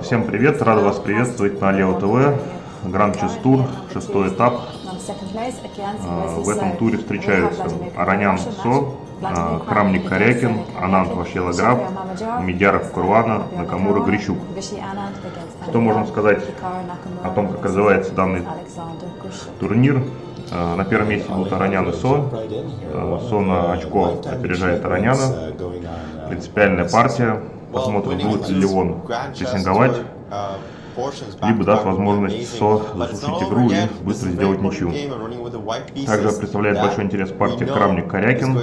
Всем привет, рад вас приветствовать на Алео ТВ. Гранд Чес Тур, 6-й этап. В этом туре встречаются Аранян Со, Крамник Корякин, Анант Вашьелаграф, Медяров Курвана, Накамура Грищук. Что можно сказать о том, как развивается данный турнир? На первом месте будут Аранян и Со. Со на очко опережает Араняна. Принципиальная партия. Посмотрим, будет ли он прессинговать, либо даст возможность Со засушить игру и быстро сделать ничью. Также представляет большой интерес партия Крамник Корякин.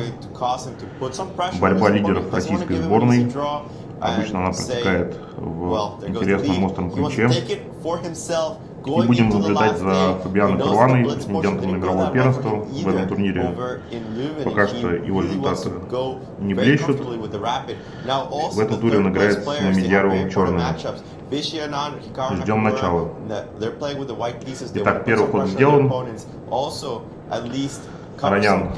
Борьба лидеров российской сборной. Обычно она протекает в интересном остром ключе. И будем наблюдать за Фабианом Курваной, претендентом на мировое первенство в этом турнире. Пока что его результаты не блещут. В этом туре он играет с Медяровым черным. Ждем начала. Итак, первый ход сделан. Аранян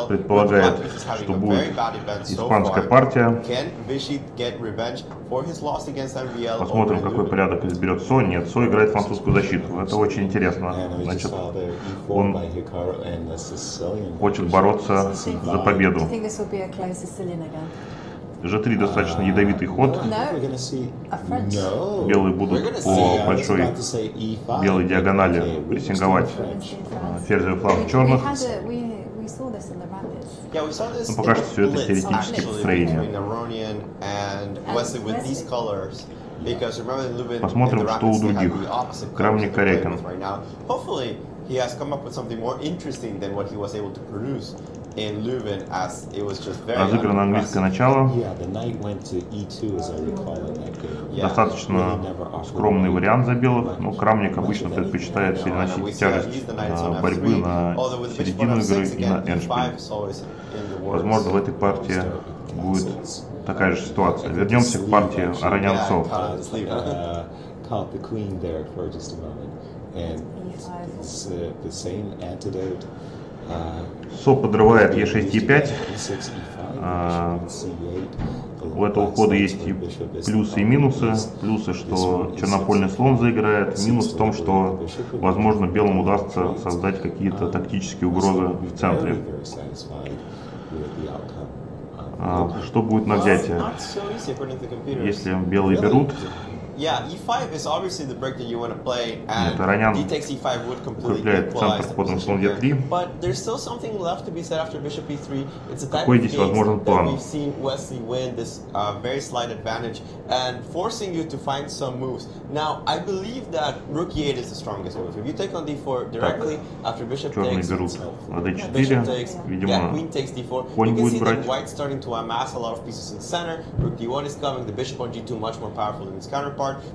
предполагает, что будет испанская партия. Посмотрим, какой порядок изберет Со. Нет, Со играет французскую защиту. Это очень интересно. Значит, он хочет бороться за победу. G3 достаточно ядовитый ход. Белые будут по большой белой диагонали прессинговать ферзевый фланг черных. Но пока что все это теоретические построения. Посмотрим, что у других. Крамник Корякин. Разыграно английское начало. Достаточно скромный вариант за белых, но Крамник обычно предпочитает переносить тяжесть борьбы на середину игры и на эндшпиль. Возможно, в этой партии будет такая же ситуация. Вернемся к партии Аранян Со. Со подрывает Е6, Е5. У этого хода есть и плюсы, и минусы. Плюсы, что чернопольный слон заиграет. Минус в том, что, возможно, белым удастся создать какие-то тактические угрозы в центре. Что будет на взятие? Если белые берут, нет, Аранян укрепляет центр ходом слон Е3. Какой здесь возможен план? Так, черные берут на D4, видимо, конь будет брать.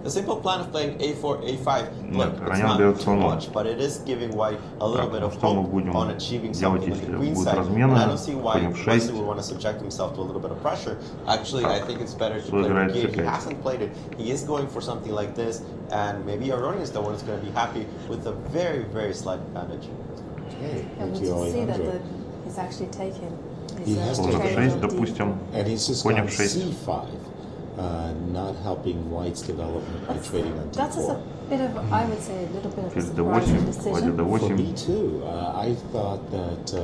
The simple plan of playing a4, a5, look, it's not too much, but it is giving white a little bit of hope on achieving something on the green side. And I don't see why Wesley would want to subject himself to a little bit of pressure. Actually, I think it's better to play Rukier. He hasn't played it. He is going for something like this, and maybe Aronian is the one who's going to be happy with a very, very slight advantage. Okay, thank you, Alejandro. He's actually taken. Слон F6, допустим, конь F6. Not helping white's development by trading on d4. That's a bit of, I would say, a little bit of a surprising decision. For me too. I thought that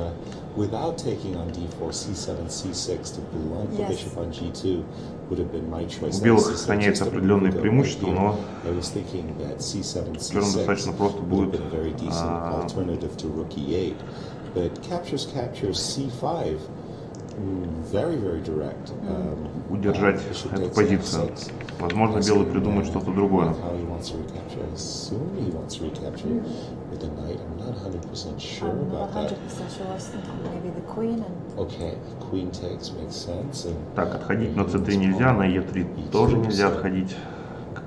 without taking on d4, c7, c6 to blunt the bishop on g2 would have been my choice. У белых сохраняется определенные преимущества, но черным достаточно просто будет удержать эту позицию. Возможно, белый придумает что-то другое. Так, отходить на c3 нельзя, на e3 тоже нельзя отходить.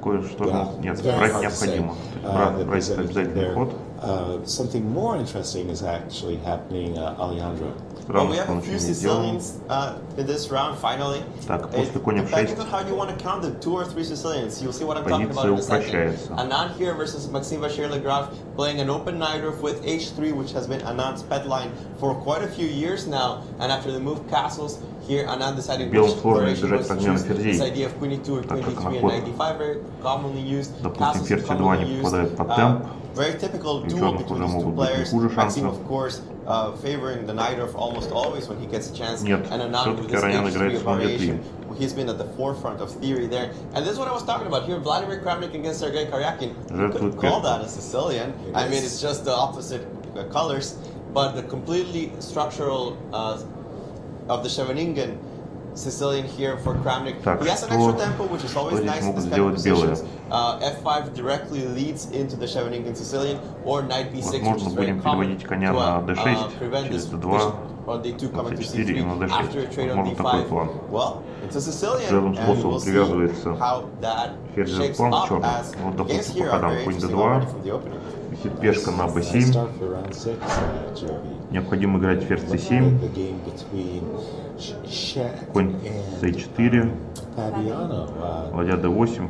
Что нет, брать необходимо. Брать обязательный ход. Something more interesting is actually happening, Alejandro. Странно, что он еще не сделал. Так, после коня в 6 позиция упрощается. Anand here versus Maxime Vachier-Lagrave playing an open knight with h3, which has been Anand's pet line for quite a few years now. And after the move castles, Here, I'm not deciding белым which сложно variation избежать was to размена choose. ферзей, This idea of queen e2 or так queen как на d3 and ход, knight d5 very commonly used. допустим, Castles ферзь c2 commonly не used. попадает под темп, Very typical и у duel черных between уже these two могут быть не players. хуже Maxim, шансы. of course, favoring the knight of almost always when he gets a chance. Нет, And Anand with все-таки this Аронян h3 играет слон d3. variation. He's been at the forefront of theory there. And this is what I was talking about here. Vladimir Kramnik against Sergei Karyakin. You could call that a Sicilian. I mean, it's just the opposite colors. But the completely structural of the Scheveningen Sicilian here for Kramnik. Так, He has an extra tempo, which is always nice in this kind of positions. F5 directly leads into the Scheveningen Sicilian, or knight b6, which is very common to prevent this bishop on d2 coming to c3 after a trade on d5. Well, it's a Sicilian, and we'll see how that shapes up as games here are very interesting already from the opening. Висит пешка на b7. Необходимо играть ферзь c7. Конь c4. Ладья d8.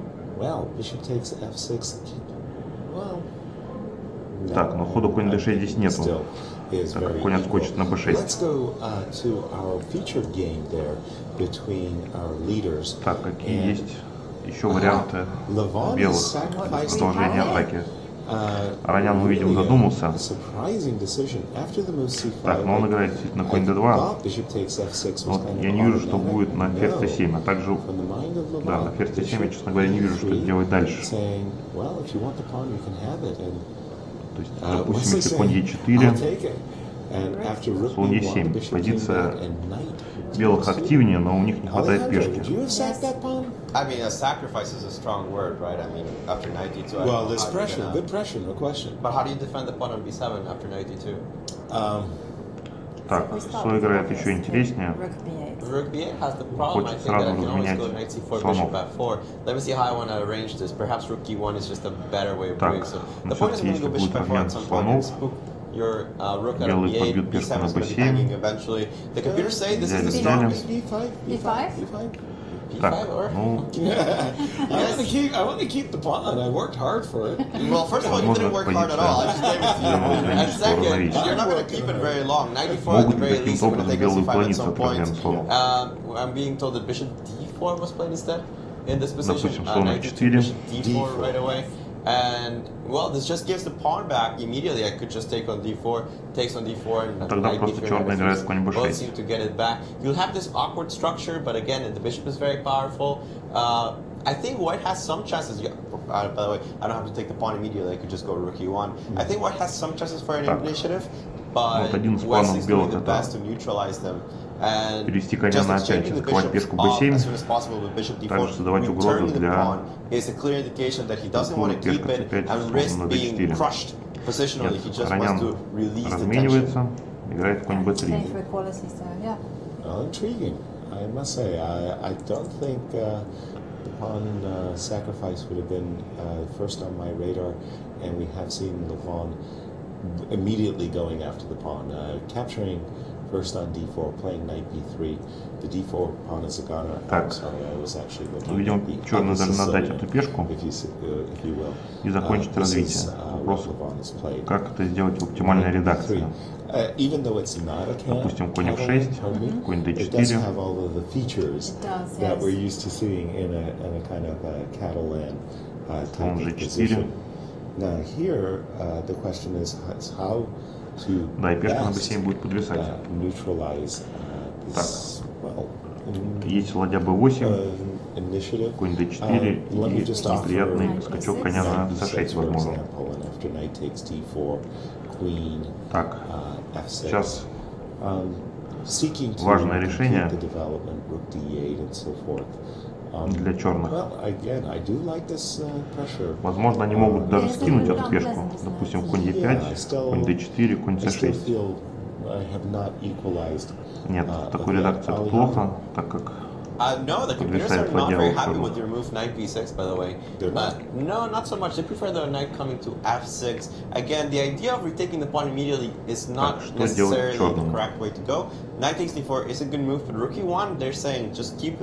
Так, но хода конь d6 здесь нету, так как конь отскочит на b6. Так, какие есть еще варианты белых продолжения атаки? Аронян, мы видим, задумался. Так, но он играет действительно конь d2. Вот я не вижу, что будет на ферзь c7, а также, да, на ферзь c7 я, честно говоря, не вижу, что делать дальше. То есть, допустим, если конь e4, слон e7. Позиция белых активнее, но у них не хватает пешки. I mean, a sacrifice is a strong word, right? I mean, after knight d2. Well, there's pressure, good pressure, no question. But how do you defend the pawn on b7 after knight d2? Так, Со играет еще интереснее. Rook b8 has the problem, I think, that I can always go knight c4, bishop f4. Let me see how I want to arrange this. Perhaps rook e1 is just a better way of doing so. The point is I'm going to go bishop f4 at some point and spook your rook at b8. b7 is going to be hanging eventually. The computers say this is the strongest. b5? Так, ну... I want to keep the pawn. I worked hard for it. Well, first of all, you didn't work hard at all. I just gave it to you. And second, you're not going to keep it very long. 94 at the very least. I'm going to take c5 at some point. I'm being told that bishop d4 was played instead in this position. Knight d2, bishop d4 right away. And, well, this just gives the pawn back immediately. I could just take on d4, takes on d4, and knight d3. Both seem to get it back. You'll have this awkward structure, but again, the bishop is very powerful. I think white has some chances. By the way, I don't have to take the pawn immediately. I could just go rook e1. I think white has some chances for an initiative, but West is doing the best to neutralize them. Перевести коня на опять, атаковать пешку b7, также создавать угрозу для такого пешка c5, слон на d4. Нет, Аронян разменивается, играет конь b3. Well, intriguing, I must say. I don't think the pawn sacrifice would have been first on my radar, and we have seen Levon immediately going after the pawn, capturing first on d4, playing knight b3. The d4 pawn is a goner. Так, видимо, черный должен отдать эту пешку и закончить развитие. Вопрос, как это сделать в оптимальной редакции. Допустим, конь f6, конь d4. Слон g4. Да, и пешка на b7 будет подвисать. Так, есть ладья b8, конь d4 и неприятный скачок коня на c6 возможно. Так, сейчас важное решение для черных. Возможно, они могут даже скинуть эту пешку. Допустим, конь e5, конь d4, конь c6. Нет, в такой редакции это плохо, так как no, the computers are not very happy with your move knight b6, by the way. No, not so much. They prefer the knight coming to f6. Again, the idea of retaking the pawn immediately is not necessarily the correct way to go. Knight takes d4 is a good move, but rook e1, they're saying just keep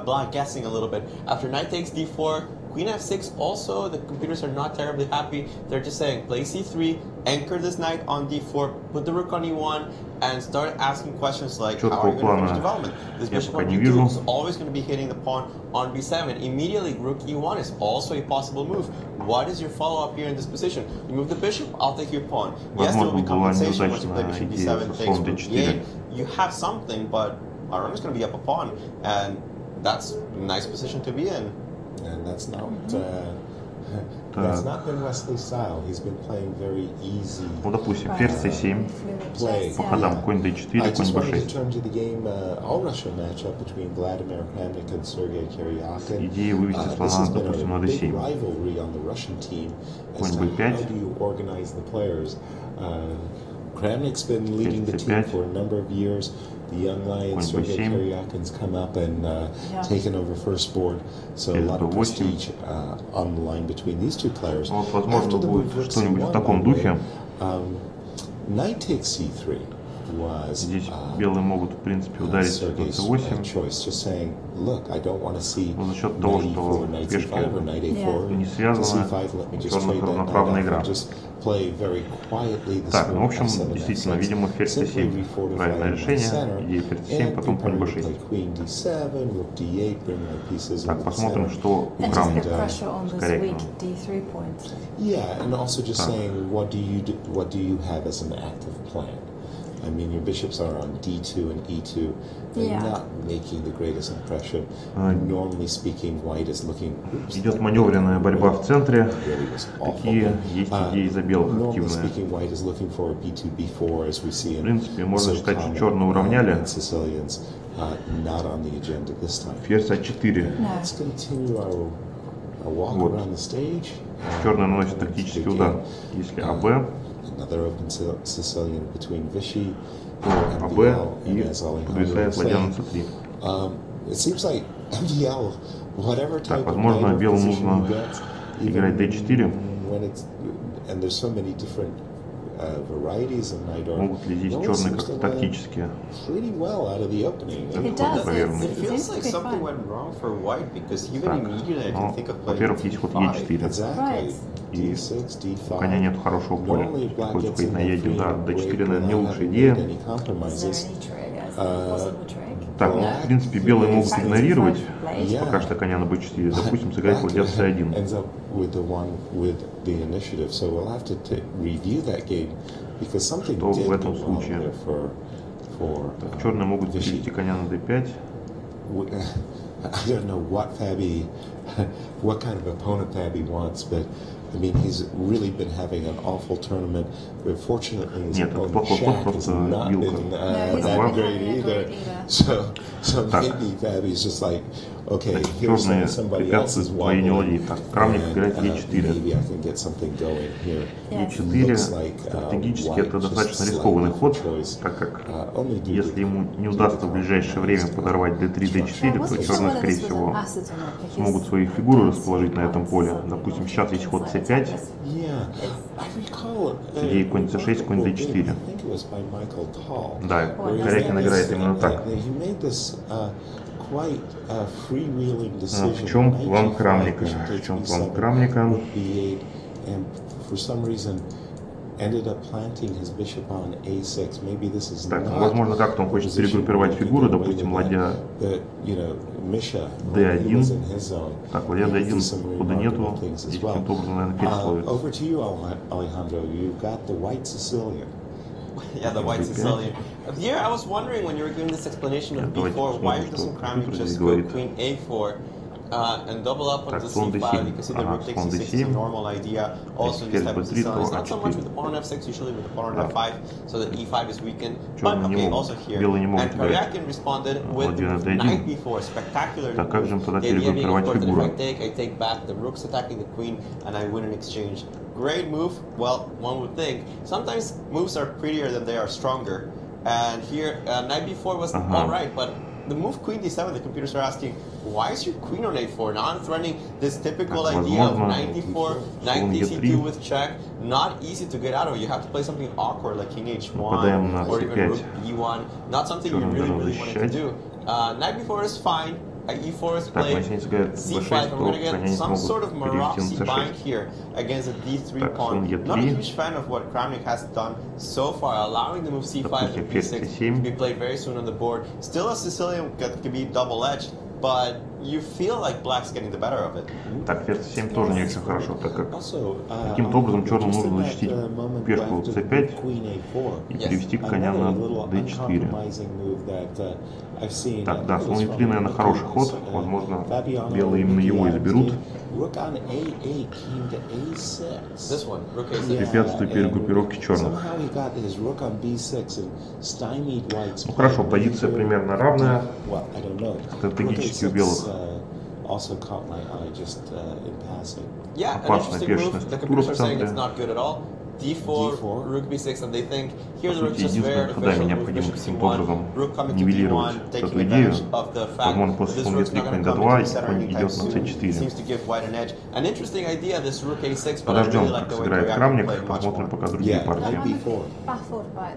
black guessing a little bit. After knight takes d4, Queen f6 also, the computers are not terribly happy. They're just saying play c3, anchor this knight on d4, put the rook on e1, and start asking questions like, how are you going to finish development? This bishop on d2 is always going to be hitting the pawn on b7. Immediately, rook e1 is also a possible move. What is your follow-up here in this position? You move the bishop, I'll take your pawn. Yes, there will be compensation once you play bishop b7, takes rook e8. You have something, but our runner's going to be up a pawn, and that's a nice position to be in. And that's not that's not been Wesley's style. He's been playing very easy. Ну, допустим, ферзь c7, по ходам конь d4, конь b6. Идея вывести слона, допустим, на d7. Конь b5. Kramnik's been leading the team for a number of years. The young lion Sergei Karyakin's come up and taken over first board. So a lot of prestige on the line between these two players. Вот, возможно, будет что-нибудь в таком духе. Knight takes c3 was Здесь белые могут, в принципе, ударить в c8. Но за счет того, что пешки не связаны, у черных равноправная игра. Так, ну, в общем, действительно, видимо, ферзь c7 правильное решение. Идея ферзь c7, потом конь b6. Так, посмотрим, что у Крамника с корректным. I mean, your bishops are on d2 and e2. They're not making the greatest impression. Normally speaking, white is looking... Идет маневренная борьба в центре. Какие есть идеи за белых активные? В принципе, можно считать, что черные уравняли. Ферзь а4. Вот. Черный наносит тактический удар. Если АБ, АБ и подвисает ладья на c3. Так, возможно, белым нужно играть d4. Могут ли здесь черные как-то тактически? Это проверено. Так, во-первых, есть ход e4. И у коня нет хорошего поля. Приходится ходить на e1. Да, d4, наверное, не лучшая идея. Так, ну, в принципе, белые могут игнорировать пока что коня на b4. Допустим, сыграть ладья c1. Что в этом случае? Так, черные могут перевести коня на d5. I don't know what kind of opponent Fabi wants, but I mean, he's really been having an awful tournament. But fortunately, his opponent Shaq has not been that great either. So maybe Fabi's just like, okay, here's somebody else's wall. Так, Крамник играет e4. Maybe I can get something going here. e4 стратегически это достаточно рискованный ход, так как если ему не удастся в ближайшее время подорвать d3, d4, то черные, скорее всего, смогут свои фигуры расположить на этом поле. Допустим, сейчас есть ход c5, идея конь c6, конь d4. Да, Корякин играет именно так. В чем план Крамника? В чем план Крамника? Так, возможно, как-то он хочет перегруппировать фигуры, допустим, ладья d1. Так, ладья d1, хода нету, здесь каким-то образом, наверное, ферзь ловится. Yeah, the white Sicilian. Here, I was wondering when you were doing this explanation of b4, why doesn't Kramnik just go queen a4 and double up on the c5? You can see the rook takes c6 is a normal idea. Also, in this type of Sicilian, it's not so much with the pawn on f6, usually with the pawn on f5, so that e5 is weakened. But okay, also here. And Karyakin responded with knight b4, spectacular. The idea being, of course, that if I take back, the rook's attacking the queen, and I win in exchange. Great move. Well, one would think sometimes moves are prettier than they are stronger. And here, knight b4 was all right, but the move queen d7, the computers are asking, why is your queen on a4? Now I'm threatening this typical idea of knight d4, knight d2 with check. Not easy to get out of. You have to play something awkward like king h1 or even rook e1. Not something you really want to do. Knight b4 is fine. E4 is Так, но played. если они сыграют C5, b6, and we're то gonna коня get не some смогут sort of перевести на Morocci bind c6. here against a D3 Так, слон pawn. e3. Not a huge fan of what Kramnik has done so far, allowing the move C5 Допустим, and ферзь B6 c7. to be played very soon on the board. Still a Sicilian that can be double-edged, but you feel like black's getting the better of it. Так, ферзь c7 тоже не очень хорошо, так как каким-то образом черному нужно защитить пешку c5 и перевести коня на d4. Так, да, слон e3, наверное, хороший ход. Возможно, белые именно его изберут. Препятствует перегруппировке черных. Ну хорошо, позиция примерно равная. Стратегически у белых опасная пешная структура в центре. D4, Rook B6, and they think here the Rook is Единственное, very когда official мне move, необходимо Bishop каким-то C1, образом Rook coming to нивелировать D1, taking эту идею. advantage of the fact Возможно, that после this слон Rook's e3, not конь going to come d2 into и center конь anytime идет на soon. c4. Seems to give white an edge. An interesting idea, this Rook A6, but I really Подождем, like как the way сыграет Korean Крамник, played much посмотрим more. пока другие партии. Baffled by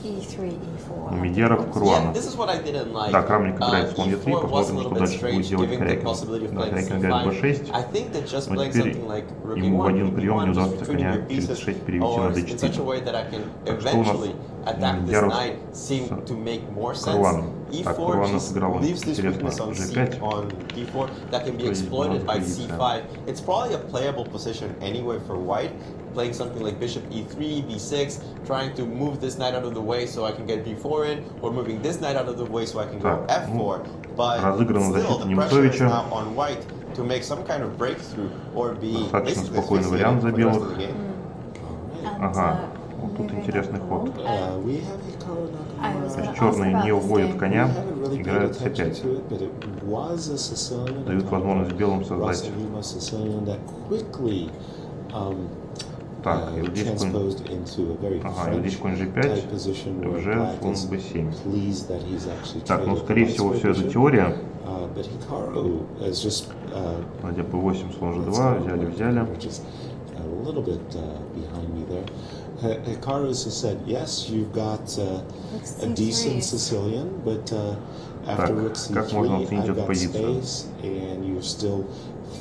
E3, E4. Медеров, Yeah, Круанов. this is what I didn't like. Да, Крамник играет слон e3, E4 was a посмотрим, little что bit дальше будет strange, делать giving the Корякин. possibility of Да, playing Корякин играет C5. b6, I think that just но playing теперь something like Rook ему в A1, один прием не just удастся retreating коня your через pieces, c6 перевести на or in such a d4. way that I can Так что у нас eventually attack this Медеров knight seem to make more sense. Круанов. Так, E4 Круанов just сыграл leaves this интересно weakness on g5. on D4 that can be exploited by C5. It's probably a playable position anyway for white. Playing something like bishop e3, b6, trying to move this knight out of the way so I can get b4 in, or moving this knight out of the way so I can go f4. But still, the pressure is now on white to make some kind of breakthrough or be Достаточно basically спокойный вариант за for the rest of белых. the game. Ага, вот тут интересный ход. То есть черные не уводят коня, играют c5. Дают возможность белым создать. Так, и вот здесь конь, ага, и вот здесь конь g5, уже слон b7. Так, ну скорее всего все это теория. Ладья b8, слон g2, взяли. Hikaru has said, yes, you've got a decent Sicilian, but after Rook C3, I've got space, and you're still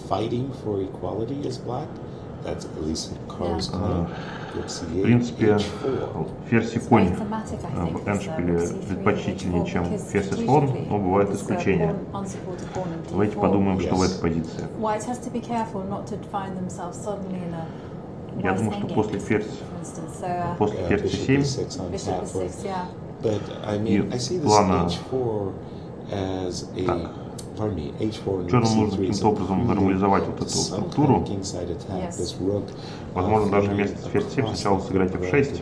fighting for equality as black. That's at least Hikaru's claim. В принципе, ферзь и конь в эндшпиле предпочтительнее, чем ферзь и слон, но бывают исключения. Давайте подумаем, что в этой позиции. Я думаю, что после ферзь c7 и плана так, черным нужно каким-то образом нормализовать вот эту структуру. Возможно, даже вместо ферзь c7 сначала сыграть f6.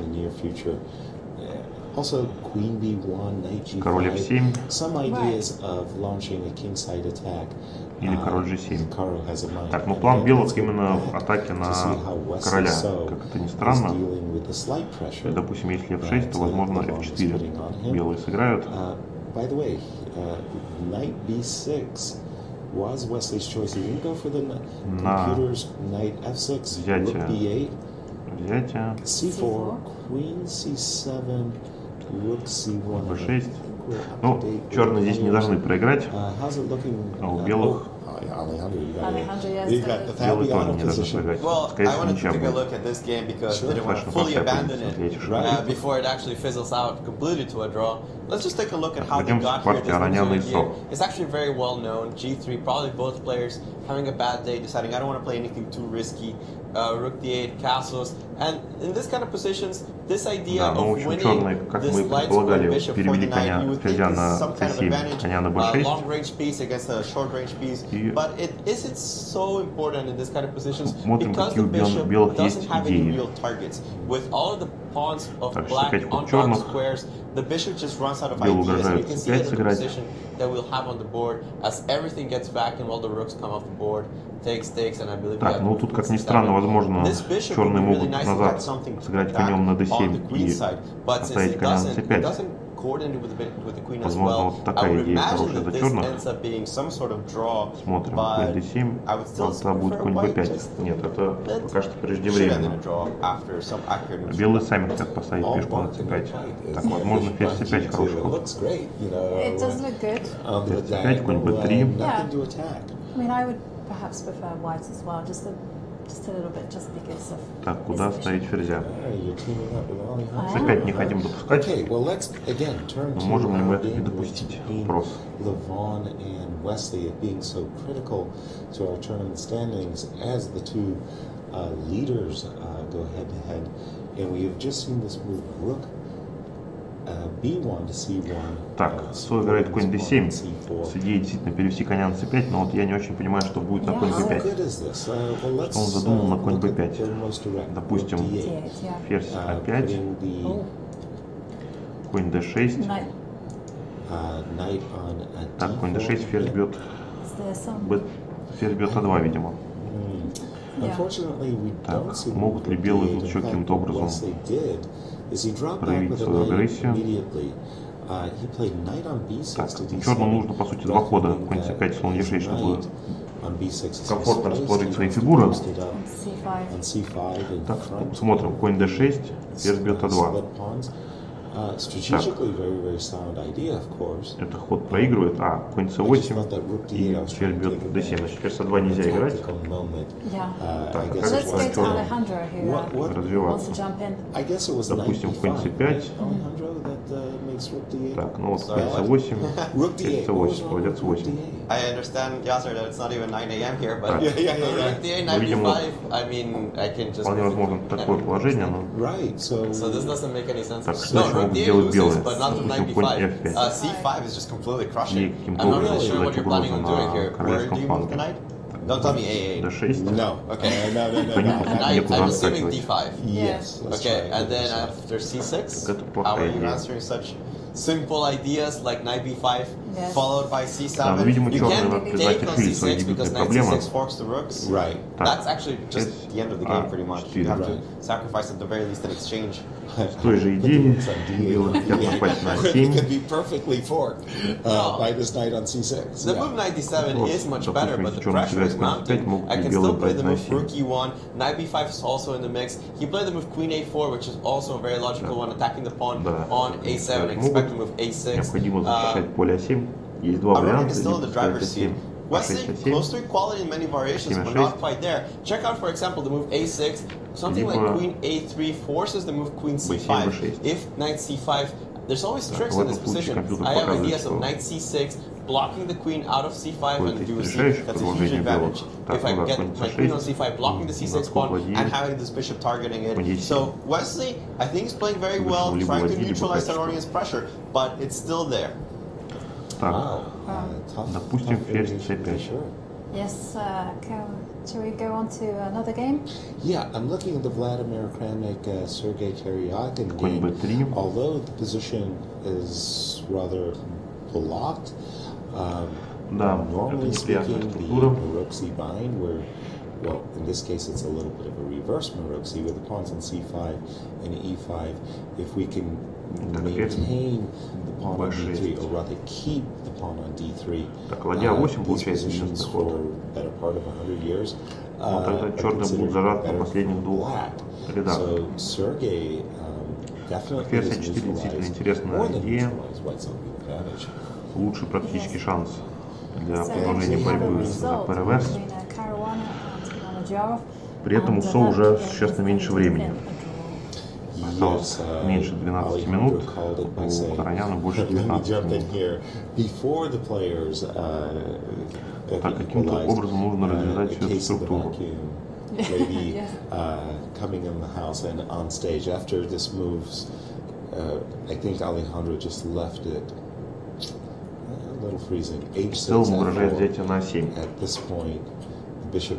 Король f7. Или король g7. Так, ну план белых именно атаки на короля. Как это ни странно. Допустим, если f6, то возможно f4 белые сыграют. Knight b6 was Wesley's choice. He didn't go for the computer's knight f6, rook b8, c4, queen c7, rook c1. b6. Ну, черные здесь не должны проиграть, а у белых белые тоже не должны проиграть. Скорее всего, ничья будет. Пойдемте к партии Араняна и Со. It's actually very well known. G3, probably both players having a bad day, deciding I don't want to play anything too risky. Rook d8, castles, and in this kind of positions, this idea of winning this light square bishop for the knight, you would think is some kind of advantage, long-range piece against a short-range piece, but it isn't so important in this kind of positions because the bishop doesn't have any real targets. With all of the pawns of black on top squares, the bishop just runs out of ideas, and you can see it in the position that we'll have on the board as everything gets vacant while the rooks come off the board. Так, ну тут, как ни странно, возможно, черные могут назад сыграть конем на d7 и оставить коня на c5. coordinated with the queen as Возможно, well. вот такая I would идея imagine хорошая that для this черных. ends up being some sort of draw, Смотрим, but конь d7, I would still это будет prefer конь white b5. just Нет, это пока что should end in преждевременно. a draw after some accurate moves. Белые сами хотят поставить пешку на c5. Так, возможно, ферзь c5 хороший ход. It does look good. Ферзь c5, конь b3. Yeah. I mean, I would perhaps prefer white as well, just a little bit, just because of. Так, куда ставить ферзя? C5 c5 не хотим допускать. Но можем ли мы это не допустить? Вопрос. Levon and Wesley at being so critical to our tournament standings as the two leaders go head to head, and we have just seen this move rook b1 to c1. Так, Со играет конь d7 с идеей действительно перевести коня на c5, но вот я не очень понимаю, что будет на конь b5. Что он задумал на конь b5? Допустим, ферзь a5, конь d6. Так, конь d6, ферзь бьет, ферзь бьет a2, видимо. Так, могут ли белые тут еще каким-то образом проявить свою агрессию? Так, черным нужно, по сути, два хода, конь c5, слон e6, чтобы комфортно расположить свои фигуры. Так, смотрим, конь d6, ферзь бьет a2. Так, это ход проигрывает, конь c8 и ферзь бьет d7, значит ферзь a2 нельзя играть. Так, а как же развиваться? Допустим, конь c5. Так, ну вот конь c8, ферзь c8, пойдет c8. I understand, Yasser, that it's not even 9 a.m. here, but Так, knight b5, I mean, I can just... Вполне возможно такое положение, но... So this doesn't make any sense. Так, что еще могут делать белые? Допустим, конь f5. C5 is just completely crushing. И каким-то образом создать угрозу на королевском фланге. Don't tell me A8. d6. No. Okay. Некуда I'm assuming отскакивать. D5. Yes. Okay, and then after C6, Это how плохая are you идея. answering such simple ideas like knight B5 followed by C7? Да, но, видимо, You черные can't признать take on решили свои C6 because дебютные knight проблемы. C6 forks the rooks. Right. That's actually just the end of the game pretty much. You have to A4. sacrifice at the very least in exchange. С той же идеей белые хотят напасть на It could a7. be perfectly forked by this knight on c6. The move knight d7 Вот, is much допустим, better, but если the черный pressure сыграет is конь c5, mounting. могут I ли can белые still play брать the на move a7? rook e1, knight b5 is also in the mix. He played the move queen a4, which is also a very logical one, attacking the pawn Да. on a7, expect to move a6. Необходимо защищать поле a7. Есть два Our rook варианта, is still in the либо driver's ставить seat. a7, Wesley, a6, close a7, to equality in many variations, a7, but a6. not quite there. Check out, for example, the move a6. Something like Либо queen a3 forces the move queen b7, c5. b6. If knight c5, there's always Так, tricks в in этом this случае position. компьютер I have показывает, ideas of что knight c6, blocking the queen out of c5 какое-то and из do a решающих c. That's a huge предложений advantage. белых. Так, If I ну да, get конь my queen on c6, c5, blocking the c6 ход pawn владеет. and having this bishop targeting Конь it. e7. So Wesley, I think he's playing very well, Либо trying to владели, либо neutralize качество. Taronian's pressure, but it's still there. Так, допустим, ферзь c5. Yes, shall we go on to another game? Yeah, I'm looking at the Vladimir Kramnik Sergei Karyakin Конь game. b3. Although the position is rather blocked, Да, это normally неприятная speaking, the структура. Maroczy bind, where, well, in this case it's a little bit of a reverse Maroczy with the pawns on c5 and e5. If we can maintain the pawn on d3, or rather keep the pawn on d3, Так, ладья 8 these получается positions единственный for ход. better part of 100 years Но тогда are черные будут considered зажаты на better последних двух black. рядах. So Sergei definitely Ферзь has a4 действительно neutralized интересная more than идея. neutralized white's opening advantage. Лучший практический шанс для So продолжения we have a борьбы за result ПРВС. between Caruana and Mamadjarov. При этом у Со уже существенно меньше времени. Осталось меньше 12 минут, у Ароняна больше Let me 19 jump in минут. here. Before the players Так, каким-то образом нужно развязать всю эту структуру. Lady coming in the house and on stage after this moves, I think Alejandro just left it a little freezing. В целом угрожает взятие на 7. At this point, the bishop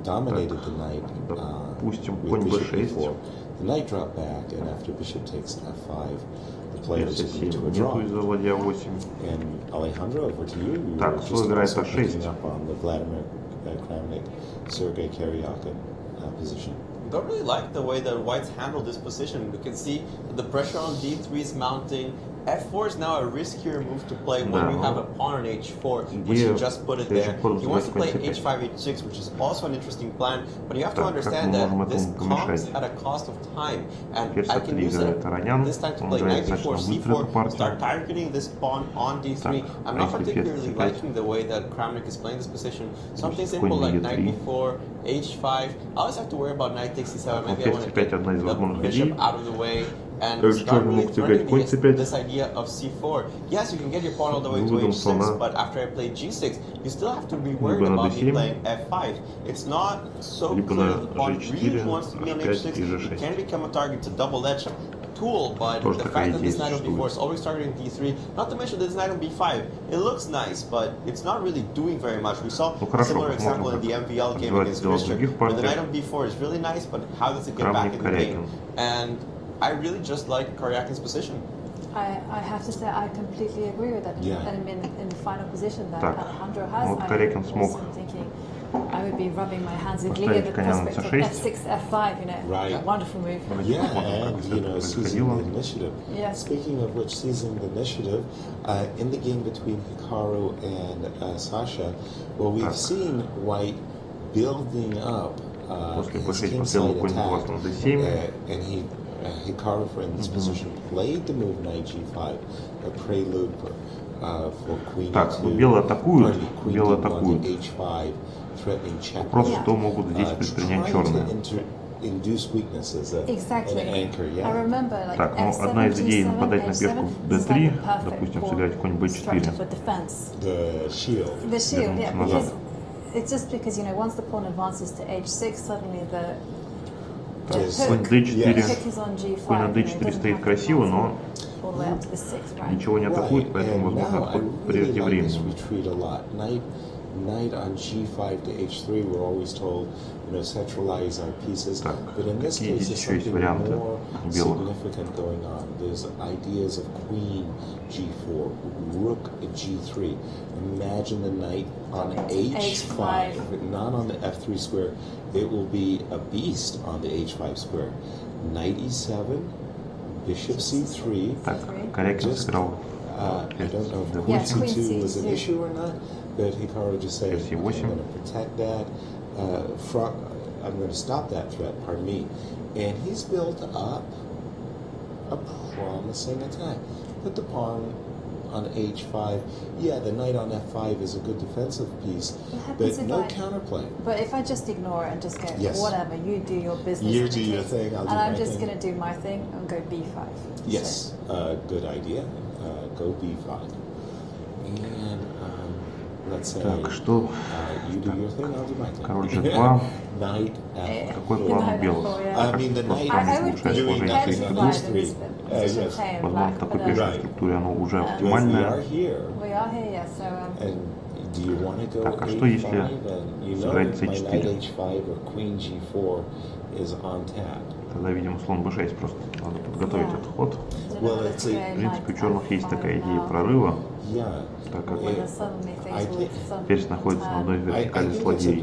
dominated the knight Допустим, with конь bishop b6. e4. The knight dropped back, and after bishop takes f5, the players Ферзь agreed to a a7 draw. нету из-за ладья 8. And Alejandro, over to you. You Так, were Со just играет also a6. picking up on the Vladimir Kramnik, Sergei Karyakin position. Don't really like the way that whites handle this position. You can see the pressure on d3 is mounting, f4 is now a riskier move to play when you have a pawn on h4, which you just put it there. He wants to play h5, h6, which is also an interesting plan, but you have to understand that this comes at a cost of time, and I can use it this time to play knight b4, c4, start targeting this pawn on d3. I'm not particularly liking the way that Kramnik is playing this position. Something simple like knight b4, h5. I always have to worry about knight takes c7. Maybe I want to get the bishop out of the way and start really threatening this idea of c4. Yes, you can get your pawn all the way to h6, but after I play g6, you still have to be worried about me playing f5. It's not so clear that the pawn really wants to be on h6. It can become a target to double-edge tool, but the fact that this knight on b4 is always targeting d3, not to mention this knight on b5, it looks nice, but it's not really doing very much. We saw a similar example in the MVL game against Grishchuk, where the knight on b4 is really nice, but how does it get back in the game? And I really just like Karyakin's position. I have to say I completely agree with that. And in the final position that Alejandro has, I'm thinking I would be rubbing my hands in glee at the prospect of f6, f5, you know, wonderful move. Yeah, and you know, seizing the initiative. Yeah. Speaking of which, seizing the initiative, in the game between Hikaru and Sasha, well, we've seen White building up his kingside attack, and Hikaru, for in this position, played the move knight g5, a prelude for queen e2, белые атакуют, h5, threatening check. Вопрос, что могут здесь предпринять черные. Так, ну одна из идей нападать на пешку в d3, допустим, сыграть какой-нибудь b4. It's just because, you know, once the pawn advances to h6, suddenly the Конь d4, конь на d4 стоит красиво, но ничего не атакует, поэтому возможно отход преждевременный. Knight on g5 to h3, we're always told, you know, centralize our pieces. But in this case, there's something more significant going on. There's ideas of queen g4, rook g3. Imagine the knight on h5, not on the f3 square. It will be a beast on the h5 square. Knight e7, bishop c3. Just, I don't know if queen c2 was an issue or not. But Hikaru just said, I'm going to protect that, I'm going to stop that threat, pardon me. And he's built up a promising attack. Put the pawn on h5. Yeah, the knight on f5 is a good defensive piece, but no counterplay. But if I just ignore it and just go, whatever, you do your business. You do your thing, I'll do my thing. And I'm just going to do my thing and go b5. Yes, good idea. Go b5. And так, что? Король g2. Какой план у белых? Возможно, в такой пешей структуре оно уже оптимальное. Так, а что если сыграть c4? Тогда, видимо, слон b6 просто. Надо подготовить этот ход. В принципе, у черных есть такая идея прорыва, так как ферзь находится на одной вертикали с ладьей.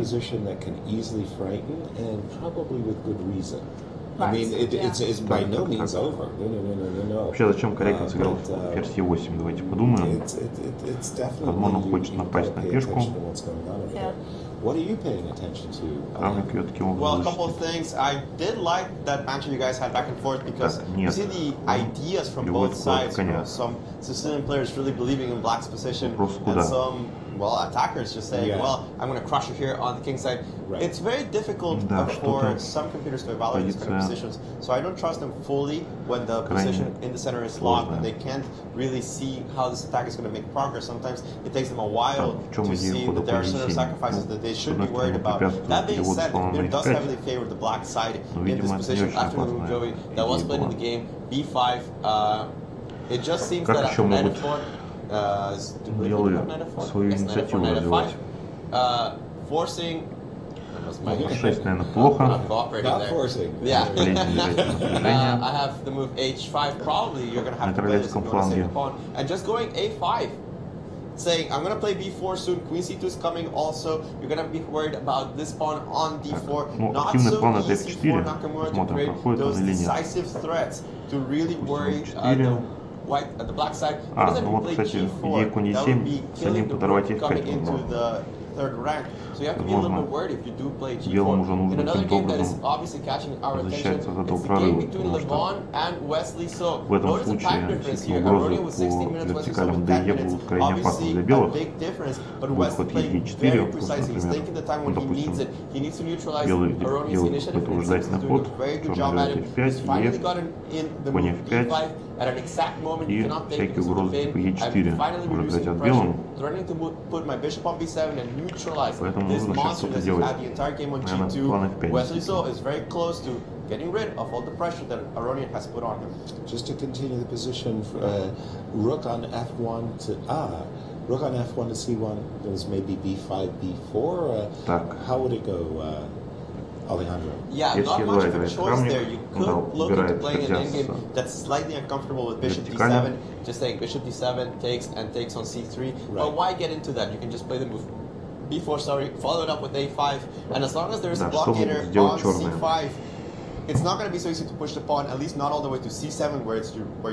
Вообще, зачем Карякин сыграл ферзь e8? Давайте подумаем. Возможно, он хочет напасть на пешку. What are you paying attention to? Well, a couple of things. I did like that matchup you guys had back and forth because you see the ideas from both sides. You know, some Sicilian players really believing in Black's position, and some, well, attackers just saying, well, I'm going to crush you here on the king side. It's very difficult for some computers to evaluate these kind of positions, so I don't trust them fully when the position in the center is locked and they can't really see how this attack is going to make progress. Sometimes it takes them a while to see that there are certain sacrifices that they should be worried about. That being said, it does heavily favor the black side in this position after the move Joey that was played in the game. b5, it just seems that after knight f4, свою инициативу развивать. Forcing. F6, наверное, плохо. Yeah. I have the move h5. Probably you're going to have to play this if you want to save the pawn. And just going a5. Saying, I'm going to play b4 soon, queen c2 is coming also, you're going to be worried about this pawn on d4. Not so easy for Nakamura to create those decisive threats to really worry white at the black side. Ну вот, кстати, идея конь e7, самим подорвать f5 возможно. Возможно, белым уже нужно каким-то образом защищаться от этого прорыва, потому что в этом случае все угрозы по вертикалям DE будут крайне опасны для белых. Будет ход e4, например, ну, допустим, белый делает какой-то уждательный ход, черный делает f5, e, конь f5, и всякие угрозы типа e4 уже грозят белым. Поэтому нужно сейчас что-то делать. Наверное, план f5. Getting rid of all the pressure that Aronian has put on him. Just to continue the position, rook on f1 to rook on f1 to c1. There's maybe b5, b4. How would it go, Alejandro? Yeah, not much of a choice there. You could look into playing an endgame that's slightly uncomfortable with bishop d7, just saying bishop d7 takes and takes on c3. Right. But why get into that? You can just play the move b4, follow it up with a5, and as long as there's a blockator on c5, it's not going to be so easy to push the pawn, at least not all the way to c7 where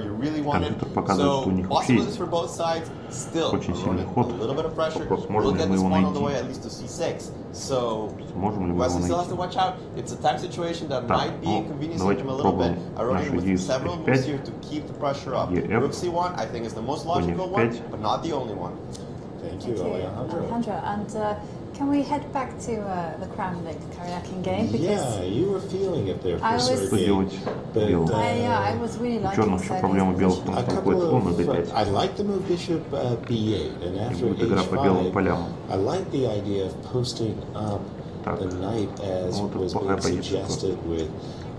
you really want it. So possibilities for both sides, still a little bit of pressure. We'll get this pawn all the way at least to c6. So Wesley still has to watch out. It's a time situation that might be inconveniencing him a little bit. Aronian with several moves here to keep the pressure up. Rook c1 I think is the most logical one, but not the only one. Thank you, Alejandro. And can we head back to the Kramnik-Karyakin game? Because yeah, you were feeling it there for a certain bit. I was really liking I like the move bishop b8, and after h5, I like the idea of posting up the knight as was being suggested with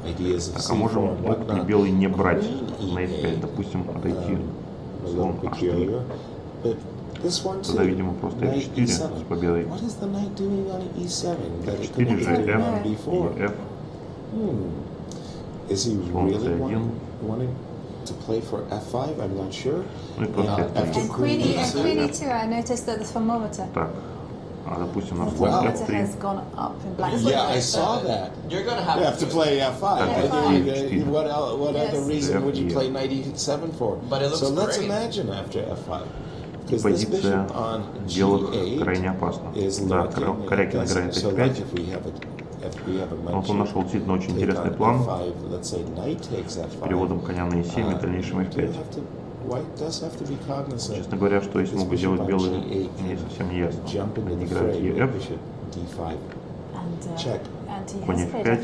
ideas of c4 and whatnot. Белый не брать на f5, допустим, отойти слон h3. Тогда, видимо, просто f4 с победой. f4 же f и f. Is he really wanting to play for f5? I'm not sure. And queen e2, I noticed that the thermometer. Так, допустим, на слон f3 has gone up in black. Yeah, I saw that. You're gonna have to play f5. What other reason would you play knight e7 for? But it looks so let's imagine after f5. Позиция белых крайне опасна. Да, Карякин играет f5. Вот он нашел действительно очень интересный план с переводом коня на e7 и дальнейшим f5. Честно говоря, что если могут делать белые, мне совсем не ясно. Они играют ef, конь f5,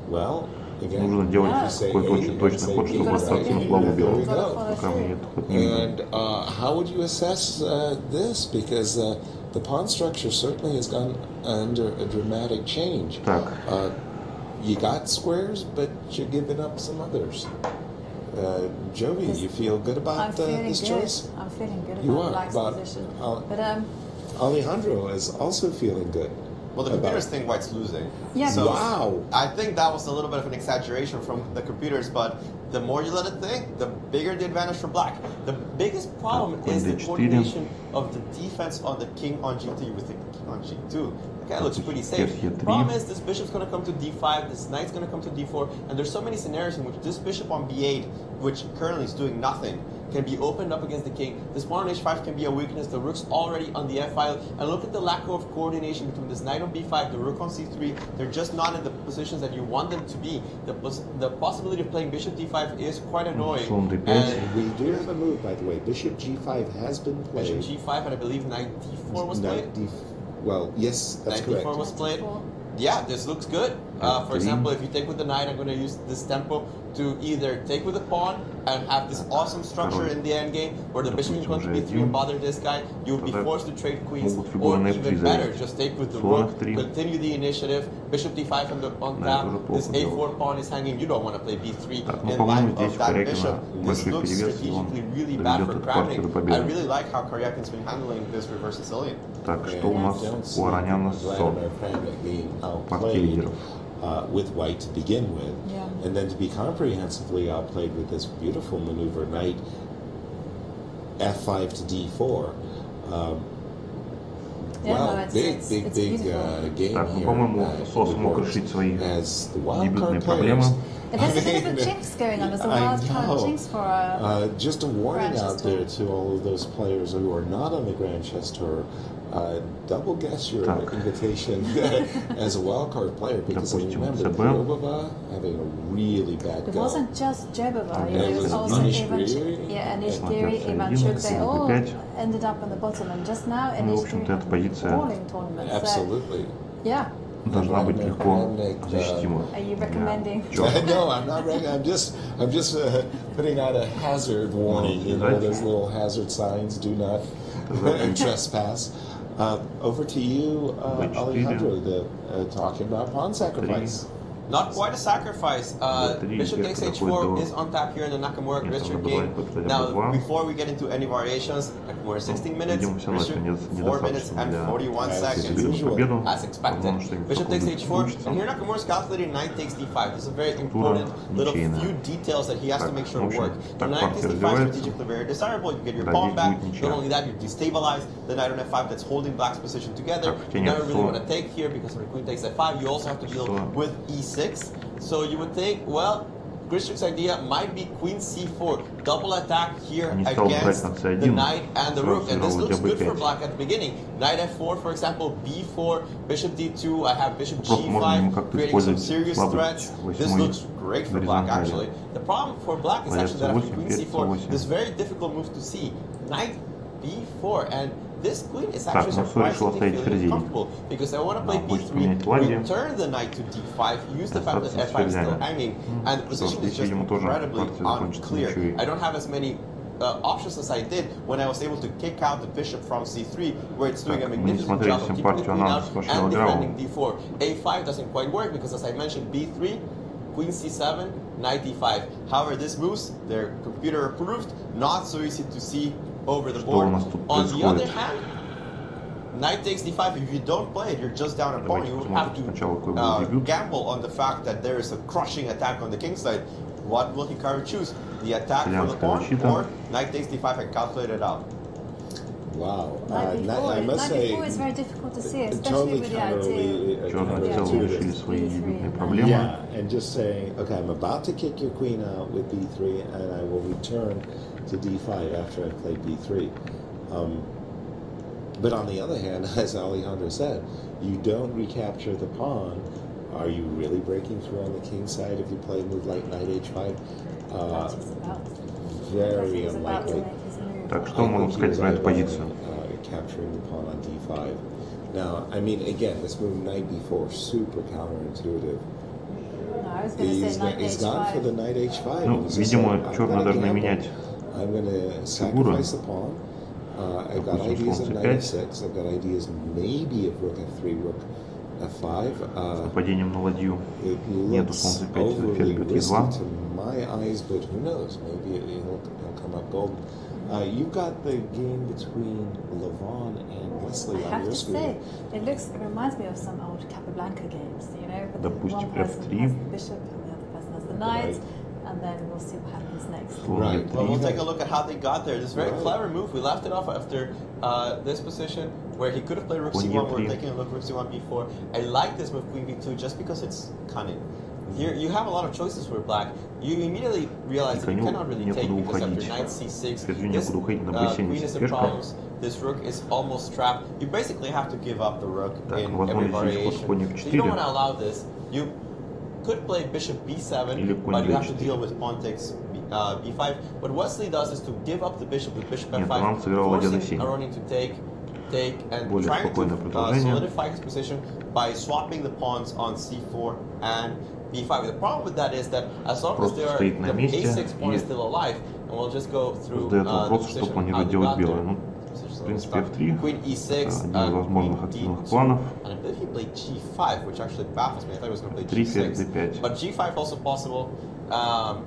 вот, и теперь нужно делать какой-то очень точный ход, чтобы остаться на плаву белых. Пока мне этот ход не видно. How would you assess this? Because the pawn structure certainly has gone under a dramatic change. You got squares, but you're giving up some others. Jovi, you feel good about this choice? I'm feeling good about Black's position. Alejandro is also feeling good. Well, the computers think White's losing. Yeah. So wow. I think that was a little bit of an exaggeration from the computers, but the more you let it think, the bigger the advantage for Black. The biggest problem is the coordination of the defense on the king on g3 with the king on g2. Okay, that looks pretty safe. The problem is this bishop's going to come to d5, this knight's going to come to d4, and there's so many scenarios in which this bishop on b8, which currently is doing nothing, can be opened up against the king. This pawn on h5 can be a weakness. The rook's already on the f file. And look at the lack of coordination between this knight on b5, the rook on c3. They're just not in the positions that you want them to be. The possibility of playing bishop d5 is quite annoying. And we do have a move, by the way. Bishop g5 has been played. Bishop g5, and I believe knight d4 was played. Well, yes, that's correct. Knight d4 was played. Yeah, this looks good. For example, if you take with the knight, I'm going to use this tempo to either take with the pawn and have this awesome structure in the endgame where the bishop is going to b3 and bother this guy. You would be forced to trade queens, or even better, just take with the rook, continue the initiative, bishop d5 on tap, this a4 pawn is hanging, you don't want to play b3 in line of that bishop. This looks strategically really bad for Kramnik. I really like how Karyakin's been handling this reverse Sicilian. Так, что у нас у Ароняна СО? Партия лидеров. With white to begin with, and then to be comprehensively outplayed with this beautiful maneuver, knight f5 to d4. Так, ну, по-моему, Со смог решить свои дебютные проблемы. There's a bit of a jinx going on. There's a wild card jinx for just a warning out there to all of those players who are not on the Grand Chess Tour. Double guess your invitation as a wildcard player, because I remember Jobova having a really bad go. It wasn't just Jobova, it was also Nishikori, Ivanchuk, they all ended up on the bottom, and just now Nishikori had a falling tournament. Absolutely. Yeah. Должна быть легко защитима. Are you recommending? No, I'm not recommending. I'm just putting out a hazard warning. You know, those little hazard signs. Do not trespass. Over to you, Alejandro, talking about pawn sacrifice. Not quite a sacrifice. Bishop takes h4 is on tap here in the Nakamura Gristrin game. Now, before we get into any variations, Nakamura 16 minutes, Gristrin 4 minutes and 41 seconds, as expected. Bishop takes h4, and here Nakamura's calculating knight takes d5. This is a very important little few details that he has to make sure work. The knight takes d5 is strategically very desirable. You get your pawn back. Not only that, you destabilize the knight on f5 that's holding black's position together. You never really want to take here because when the queen takes f5, you also have to deal with e6. So you would think, well, Gristrin's idea might be queen c4, double attack here against the knight and the rook, and this looks good for black at the beginning. Knight f4, for example, b4, bishop d2, I have bishop g5, creating some serious threats. This looks great for black, actually. The problem for black is actually that after queen c4, this very difficult move to see, knight b4, and this queen is actually surprisingly feeling comfortable, because I want to play b3, return the knight to d5, use the fact that f5 is still hanging, and the position is just incredibly unclear. I don't have as many options as I did when I was able to kick out the bishop from c3, where it's doing a magnificent job of keeping the queen out and defending d4. a5 doesn't quite work because, as I mentioned, b3, queen c7, knight d5. However, these moves, they're computer approved, not so easy to see over the board. On the other hand, knight takes d5, if you don't play it, you're just down a pawn. You have to gamble on the fact that there is a crushing attack on the king side. What will Hikaru choose? The attack for the pawn, or knight takes d5 and calculate it out? Wow. I must say, knight b4 is very difficult to see, especially with the idea. Yeah, and just saying, okay, I'm about to kick your queen out with b3, and I will return to d5 after I play b3. But on the other hand, as Alejandro said, you don't recapture the pawn. Are you really breaking through on the king side if you play a move like knight h5? Very unlikely. Так, что можно сказать за эту позицию? Capturing the pawn on d5. Now, I mean, again, this move knight b4, super counterintuitive. He's gone for the knight h5. Ну, видимо, черные должны менять фигуру. I've got ideas of knight f6. I've got ideas maybe of rook f3, rook f5. С нападением на ладью нету слон c5, ферзь бьет e2. To my eyes, but who knows? Maybe he'll come up golden. You've got the game between Levon and Wesley on your screen. I have to say, it reminds me of some old Capablanca games, you know? Допустим, one person f3. has the bishop and the other person has the knight, and then we'll see what happens next. Right. Well, we'll take a look at how they got there. This very clever move. We left it off after this position where he could have played rook c1. We're taking a look rook c1, b4. I like this move queen b2 just because it's cunning. Here you have a lot of choices for black. You immediately realize that you cannot really take because after knight c6, this queen is in problems. This rook is almost trapped. You basically have to give up the rook in every variation. So you don't want to allow this. You could play bishop b7, but you have to deal with pawn takes b5. What Wesley does is to give up the bishop with bishop f5, forcing Aroni to take and trying to solidify his position by swapping the pawns on c4 and b5. The problem with that is that as long as the a6 pawn is still alive, and we'll just go through the position how they got there. В принципе, f3, Queen e6, один из возможных активных планов. And I believe he played g5, which actually baffles me. I thought he was going to play 3 g6. d5. But g5 also possible. Gotta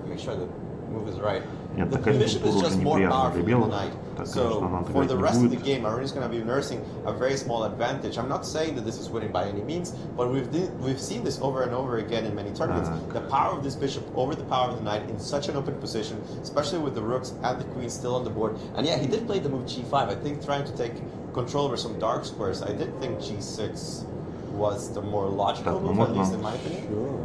make sure the move is right. Нет, такая структура уже неприятна для белых. Так, конечно, она For the rest of the будет. game, Arun is going to be nursing a very small advantage. I'm not saying that this is winning by any means, but we've seen this over and over again in many tournaments. The power of this bishop over the power of the knight in such an open position, especially with the rooks and the queen still on the board. And yeah, he did play the move g5. I think trying to take control over some dark squares. I did think g6 was the more logical move, at least in my opinion. Sure.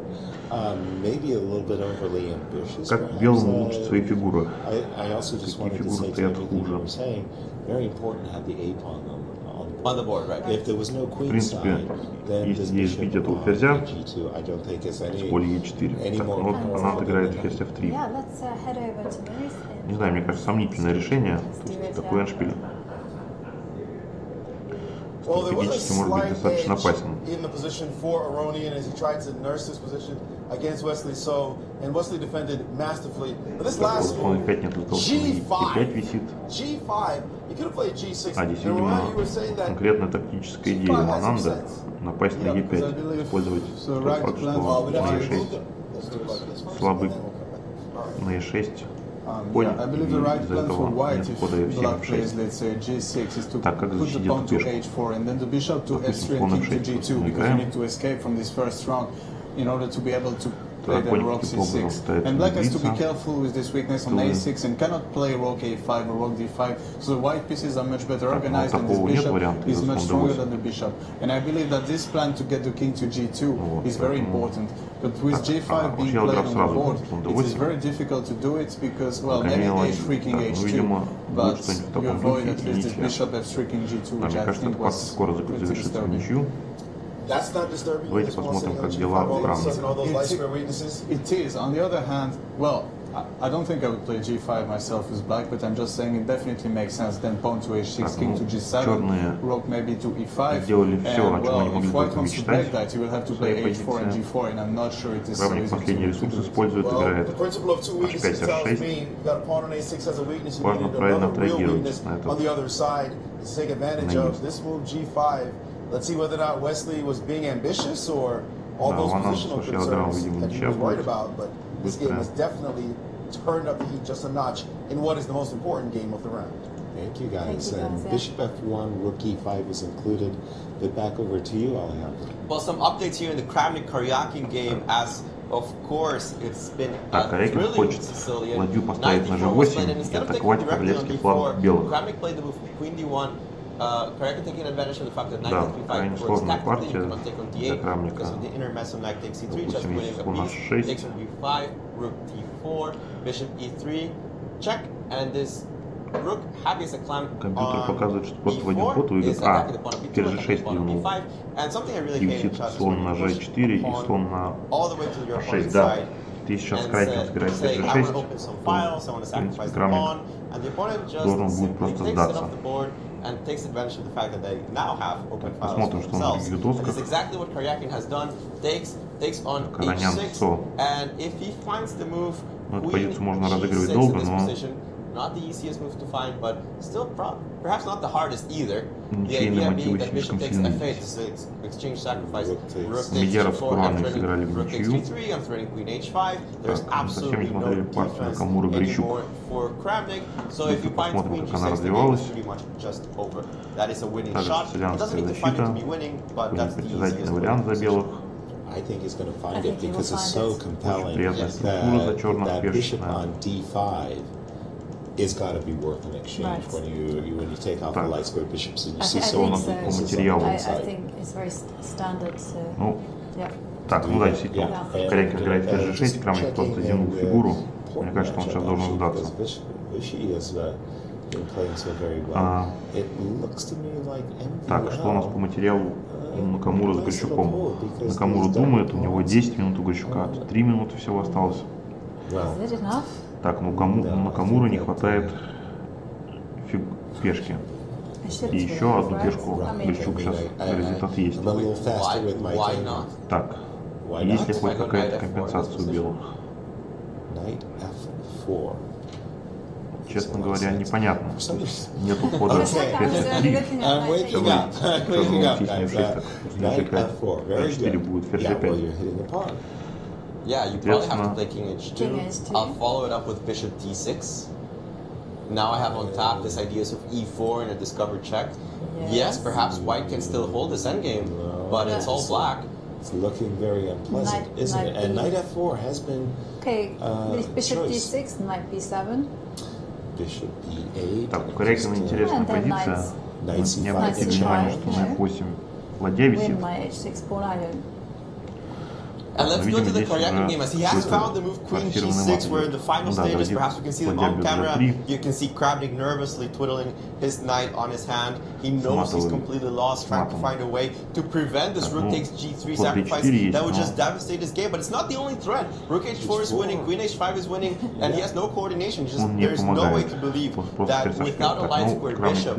Maybe a little bit overly ambitious. Как белым улучшить свои фигуры? I also just wanted to say to everything you were saying, very important to have the a pawn On the board, right? If there was no В queen принципе, side, then если this здесь bishop бить этого on ферзя, g2, I don't think is с поля e4. Так, вот она отыграет ферзь f3. Не знаю, мне кажется, сомнительное решение. То есть такой эндшпиль стратегически может быть достаточно опасен. Against Wesley, so and Wesley defended masterfully. But this Так, last слон move, e5 нет, потому что e5 висит. G5, you could have played G6. А здесь, видимо, конкретная тактическая идея у Ананда напасть на e5, использовать тот факт, что на e6 слабый на e6 конь, и из-за этого нет хода f7, f6. Так, как защитить эту пешку? Допустим, слон f6 наиграем. In order to be able to play the rook c6. And black has to be careful with this weakness on a6 and cannot play rook a5 or rook d5. So the white pieces are much better organized and this bishop is much stronger than the bishop. And I believe that this plan to get the king to g2 is very important. But with g5 being played on the board, it is very difficult to do it because, well, maybe h3 king h2, but you avoid at least this bishop f3 king g2, which I think was pretty disturbing. Давайте посмотрим, как дела в Крамнике. It is. On the other hand, well, I don't think I would play g5 myself with black, but I'm just saying it definitely makes sense. Then pawn to h6, king to g7, rook maybe to e5. And well, if white wants to break that, you will have to play h4 and g4, and I'm not sure it is so Крамник easy последний ресурс использует, играет h5, h6. Важно правильно отреагировать на это. Let's see whether or not Wesley was being ambitious or all those positional concerns that he was worried about. But this game has definitely turned up the heat just a notch in what is the most important game of the round. Thank you, guys. And Bishop F1, Rook E5 is included. But back over to you, Alejandro. Well, some updates here in the Kramnik-Karyakin game, as of course it's been Так, Карякин хочет ладью поставить на g8 и атаковать королевский фланг белых. Kramnik played the move Queen D1. Karyakin taking advantage of the fact that knight Да, f3 крайне сложная партия для Крамника. Допустим, слон h6. Takes on b5, rook d4, bishop e3, check, and this rook happy as a clam. Компьютер показывает, что просто в один ход выиграет. Ферзь g6 плюнул. И висит слон на g4 и слон на h6. Да, ты сейчас Карякин сыграет ферзь g6, то, в принципе, Крамник должен будет просто сдаться. And takes advantage of the fact that they now have open files Посмотрим, что он будет в досках. That's exactly what Karyakin has done. Takes on h6, and if he finds the move, Эту позицию можно разыгрывать долго, но not the easiest move to find, but still perhaps not the hardest either. ничейные мотивы слишком сильны. Медиаровскую рано сыграли в ничью. Так, совсем не смотрели партию Накамура-Грищук. Давайте посмотрим, как она развивалась. Также сицилианская защита. Будет притязательный вариант за белых. Очень приятная структура за черных, пешечная. It's got to be worth an exchange when you take out the light square bishops and you see so much по материалу. Ну, так, ну да, действительно, Карякин играет ферзь g6, Крамник просто тянул фигуру. Мне кажется, он сейчас должен сдаться. Так, что у нас по материалу у Накамура с Грищуком? Накамура думает, у него 10 минут у Грищука, 3 минуты всего осталось. Так, ну Накамура не хватает пешки. И еще одну пешку Грищук сейчас грозит отъесть. Так, есть ли хоть какая-то компенсация у белых? Честно говоря, непонятно. Нету хода ферзь 3. Черный тиснет 6, так несколько f4 будет ферзь 5. Yeah, you probably have to play king h2. I'll follow it up with bishop d6. Now I have on top this idea of e4 and a discovered check. Yes, perhaps white can still hold this endgame, but it's all black. It's looking very unpleasant, isn't it? And knight f4 has been bishop d6, knight b7. Bishop e8. Так, корректно интересная позиция. Не обратите внимание, что на f8 ладья висит. And let's go to the Karyakin game as he has found the move queen g6, where in the final stages, perhaps we can see them on camera. You can see Kravnik nervously twiddling his knight on his hand. He knows he's completely lost, trying to find a way to prevent this rook takes g3 sacrifice that would just devastate his game. But it's not the only threat. Rook h4 is winning, queen h5 is winning, and he has no coordination. There's no way to believe that without a light square bishop,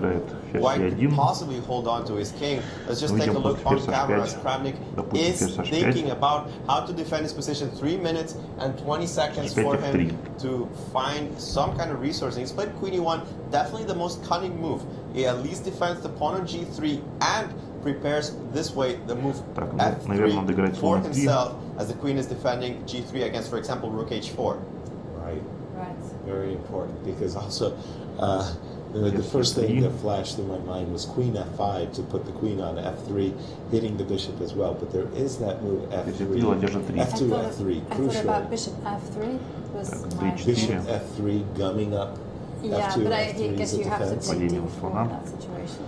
white could possibly hold on to his king. Let's just take a look on camera as Kravnik is thinking about how to defend his position. 3 minutes and 20 seconds for him to find some kind of resource. And he's played queen e1, definitely the most cunning move. He at least defends the pawn on g3 and prepares this way the move f3 for himself, as the queen is defending g3 against, for example, rook h4. Right. Very important, because also the first thing that flashed through my mind was queen f5 to put the queen on f3, hitting the bishop as well. But there is that move f3, f2, f3, crucial. I thought about bishop f3 was bishop f3 gumming up. Yeah, f2, but I f3 guess you have to take d4 in that situation.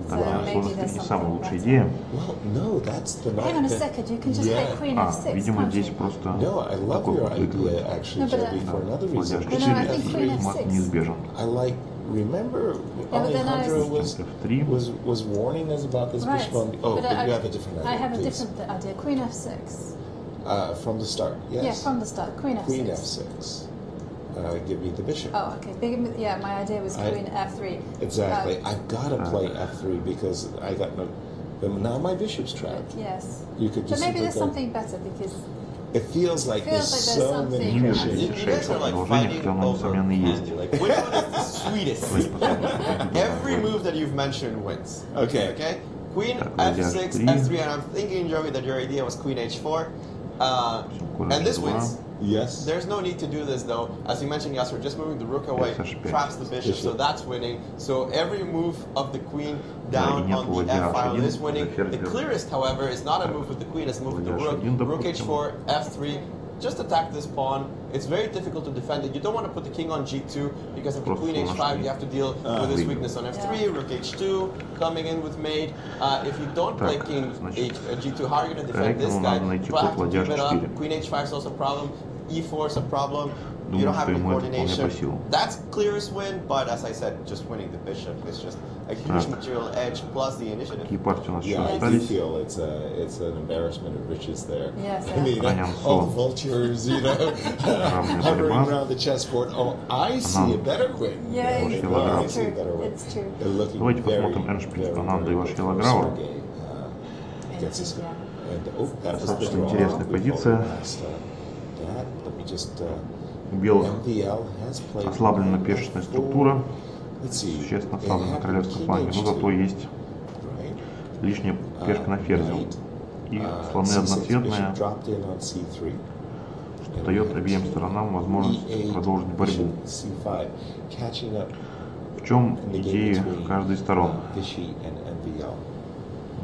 So maybe there's something better. Well, no, that's the knight. Hang on a second, you can just play queen f6, видимо, здесь просто no, I love your idea, actually, Jerry, for another reason. I think queen f6. неизбежен. I like. Remember, Alejandro was warning us about this bishop on. Oh, but you have a different idea. I have a different idea. Queen f6. From the start, yes. Yeah, from the start. Queen f6. Queen f6. Give me the bishop. Oh, okay. Yeah, my idea was queen f3. Exactly. I've got to play f3 because I got no. Now my bishop's trapped. Yes. You could just. But maybe there's something better because. It feels like there's so many You guys are like fighting over candy. Like, which one is the sweetest? Every move that you've mentioned wins. Okay. Queen f6, f3, and I'm thinking, Joey, that your idea was queen h4, and this wins. Yes. There's no need to do this though. As you mentioned, Yasser, just moving the rook away traps the bishop, so that's winning. So every move of the queen down on the f file is winning. The clearest, however, is not a move with the queen, it's a move with the rook. Rook h4, f3. Just attack this pawn. It's very difficult to defend it. You don't want to put the king on g2 because of the queen h5. You have to deal with this weakness on f3, rook h2, coming in with mate. If you don't play king g2, how are you going to defend this guy? You have to give it up. Queen h5 is also a problem. e4 is a problem. You don't have any coordination. That's clearest win, but as I said, just winning the bishop is just a huge material edge plus the initiative. Yeah, I do feel it's an embarrassment of riches there. Yes, I mean, all the vultures, hovering around the chessboard. Oh, I see a better queen. Yeah, I see a better win. It's true. Давайте посмотрим эндшпиль команды Вашила Грауэр. Достаточно интересная позиция. У белых ослаблена пешечная структура, существенно ослаблена на королевском фланге, но зато есть лишняя пешка на ферзе. И слоны одноцветные, что дает обеим сторонам возможность продолжить борьбу. В чем идеи каждой из сторон?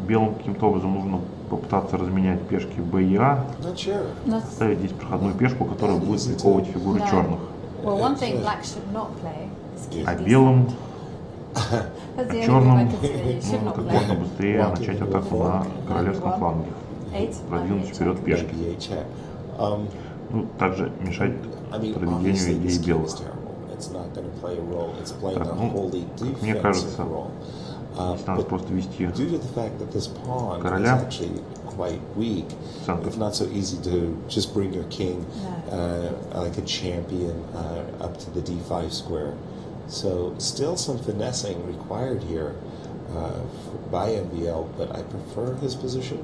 Белым каким-то образом нужно попытаться разменять пешки Б и А, ставить здесь проходную пешку, которая будет приковывать фигуры черных. А белым, черным нужно как можно быстрее начать атаку на королевском фланге, продвинуть вперед пешки. Ну, также мешать проведению идей белых. Так, ну, как мне кажется, здесь надо просто вести короля в центр. It's not so easy to just bring your king like a champion up to the d5 square. So still some finessing required here by MVL, but I prefer his position.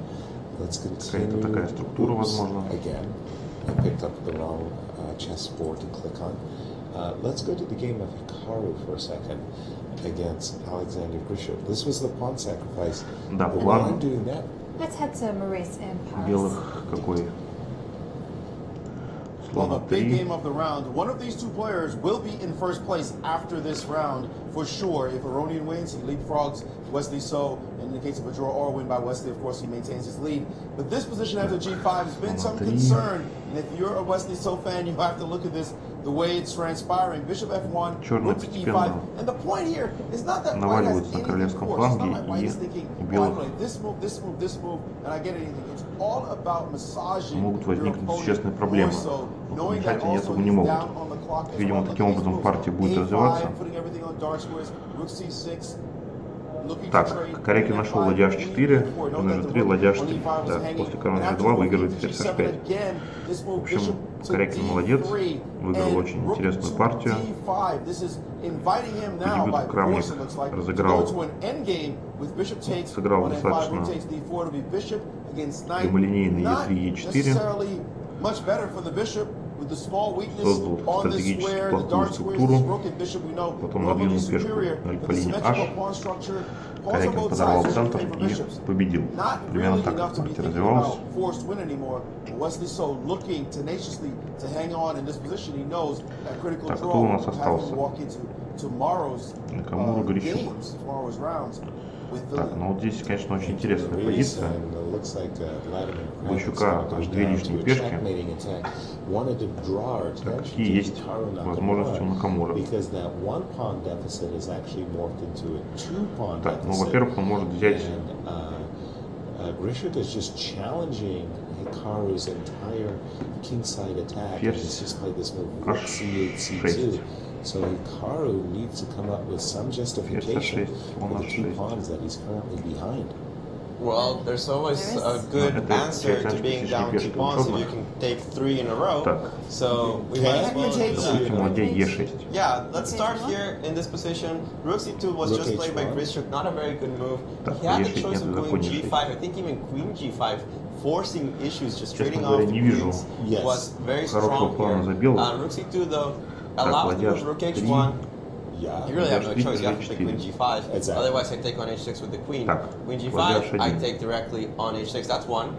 Let's continue. Такая структура, возможно. Again, I picked up the wrong chessboard to click on. Let's go to the game of Hikaru for a second against Alexander Grisham. This was the pawn sacrifice. Да, план Let's head to Maurice in Paris. белых какой? Well, the big game of the round. One of these two players will be in first place after this round for sure. If Aronian wins, he leapfrogs Wesley So. In the case of a draw or a win by Wesley, of course, he maintains his lead. But this position after G5 has been some concern. And if you're a Wesley So fan, you have to look at this the way it's transpiring. Bishop F1, rook to E5. And the point here is not that White has anything forced. It's not like White is thinking, oh, I'm playing this move, this move, this move, and I get anything. It's all about massaging могут возникнуть существенные проблемы. Окончательно этого не могут. Видимо, таким образом партия будет развиваться. Так, Карякин нашел ладья H4, конь G3, ладья H3. Так, после короны G2 выигрывает ферзь H5. В общем, Карякин молодец, выиграл очень интересную партию. По дебюту Крамник разыграл, сыграл достаточно прямолинейный E3, E4. Создал стратегически плохую структуру, потом надвинул пешку по линии H. Карякин подорвал центр и победил. Примерно так партия развивалась. Так, кто у нас остался? Накамура, Грищук. Так, ну вот здесь, конечно, очень интересная позиция. У Грищука две лишние пешки. Так, какие есть возможности у Накамура? Так, ну, во-первых, он может взять ферзь H6. So Hikaru needs to come up with some justification for the two pawns that he's currently behind. Well, there's always a good answer to being down 2 pawns if you can take 3 in a row. So we might as well Yeah, let's start here in this position. Rook C2 was just played by Grishuk, not a very good move. He had the choice of going G5, I think even Queen G5, forcing issues, just trading off the queens was very strong here. Rook C2 though, allows the move Rook H1. You really have no choice, you have to play Queen G5, otherwise I take on H6 with the Queen. Queen G5, I take directly on H6, that's one.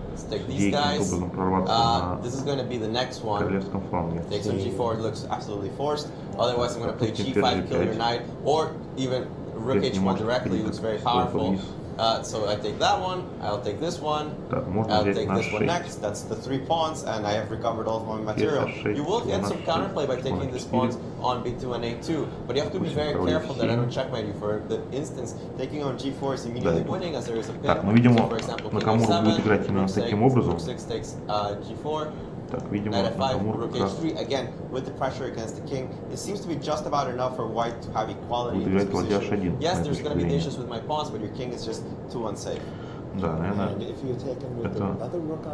Let's take these guys. This is going to be the next one. Takes on G4, it looks absolutely forced. Otherwise I'm going to play G5, kill your knight, or even Rook H1 directly, looks very powerful. So I take that one, I'll take this one, I'll take this one next, that's the 3 pawns, and I have recovered all of my material. You will get some counterplay by taking these pawns on B2 and A2, but you have to be very careful that I don't checkmate you. For the instance, taking on G4 is immediately winning as there is a pin. Так, ну, видимо, Накамура будет играть именно таким образом. G4. Так, видимо, Накамура как раз будет играть ладья H1. Yes, there's going to be issues with my pawns, but your king is just too unsafe. Да, наверное, это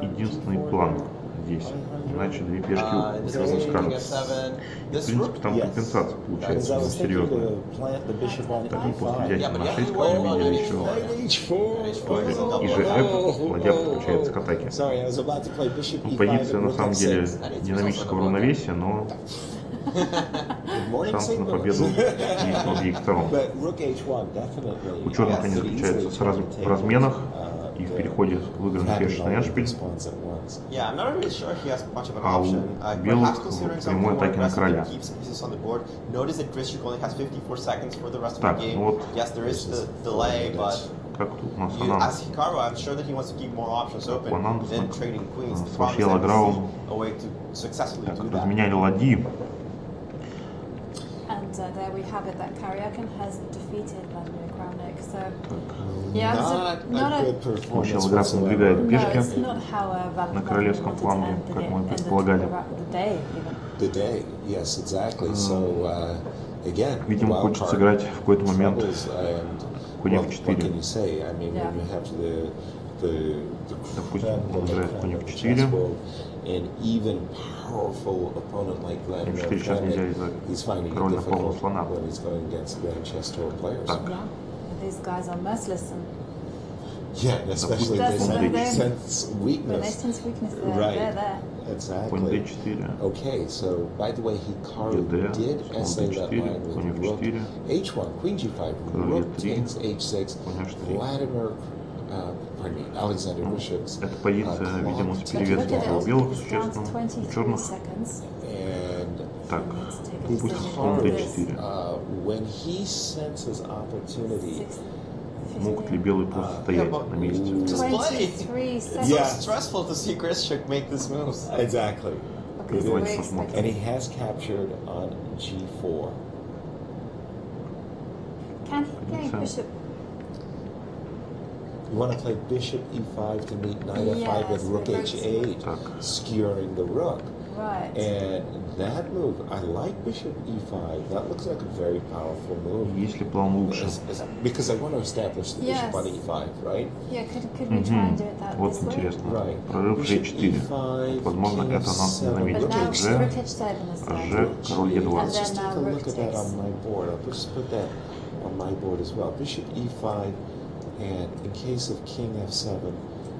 единственный план здесь. Иначе две пешки сразу скажут. В принципе, там компенсация получается серьезная. Так, ну, после взятия на 6, как мы видели еще, и же F, ладья подключается к атаке. Ну, позиция на самом деле динамического равновесия, но шансы на победу есть у обеих сторон. У черных они заключаются сразу в разменах и в переходе выигран ферзь на эншпиль, а у белых в прямой атаке на короля. Так, ну вот, как тут у нас Анандс. У Анандса с Вашьела Граум разменяли ладьи. There we have it that Karyakin has defeated Vladimir Kramnik. So, yeah, Вашьела Граум выдвигает пешки на королевском фланге, как мы предполагали. Видимо, хочет сыграть в какой-то момент конь F4. Допустим, он играет конь F4. М4 сейчас нельзя из-за король на полного слона. Так. Конь D4. ЕД, слон D4, конь F4, король E3, конь H3. Эта позиция, видимо, с перевесом у белых существенно, у черных. Так, пусть слон d4. Могут ли белые просто стоять на месте? Давайте посмотрим. And he has captured on g4. Can he play bishop? You want to play bishop e5 to meet knight f5 and rook h8, skewering the rook. Right. And that move, I like bishop e5. That looks like a very powerful move. Если план лучше. Because I want to establish the bishop on e5, right? Yeah, could we try and do it that Вот this way? интересно. Right. Прорыв g4. Возможно, это нас ненавидит. But now G, rook h7 is G, there. король e2. And then Just take now a rook look at that takes. on my board. I'll just put that on my board as well. Bishop e5, and in case of king f7,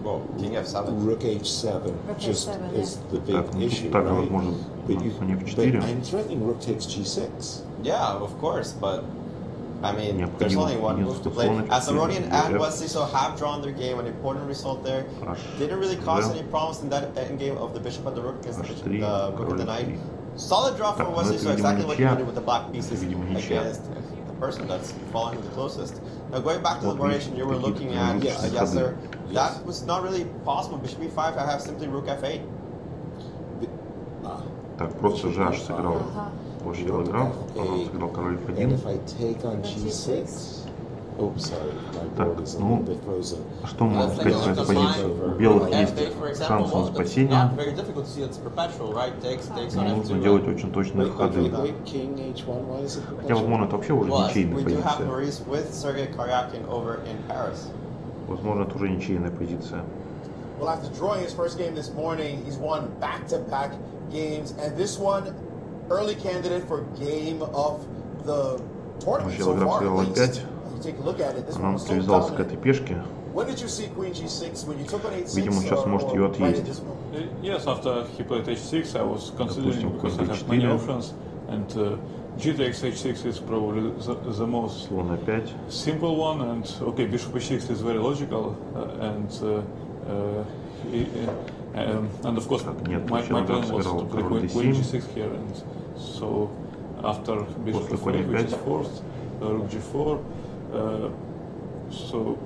well, king f7, rook h7 just h7, is the big Так, ну issue, тут также right? возможно But на f4. I'm threatening rook takes g6. yeah, of course, but I mean, Необходимо there's only one move to play. единство As слона Aronian and Wesley so have drawn their game, an important result there. Didn't really cause any problems in that endgame of the bishop and the rook against the bishop, rook and the knight. Solid draw for Wesley, so exactly what you needed with the black pieces against the person that's following the closest. Now going back to the variation you were looking at, yes sir, that was not really possible. Bishop e5, I have simply rook f8. Так, просто Жаш сыграл ваш телеграф, он сыграл король f1. Так, ну, что мы можем сказать про эту позицию? У белых есть шанс на спасение, но нужно делать очень точные ходы. Хотя, возможно, это вообще уже ничейная позиция. Возможно, это уже ничейная позиция. Well, after drawing his first game this morning, he's won back-to-back games, and this one, early candidate for game of the tournament so far. You take a look at it. This one was so привязался к этой пешке. When did you see Queen G6? When you took on H6? Видимо, сейчас может ее отъездить. Yes, after he played H6, I was considering because I have many options, and G takes H6 is probably the most simple one, and okay, Bishop H6 is very logical, and of course my plan was to play Queen G6 here, and so after Bishop F8, which is forced, Rook G4, so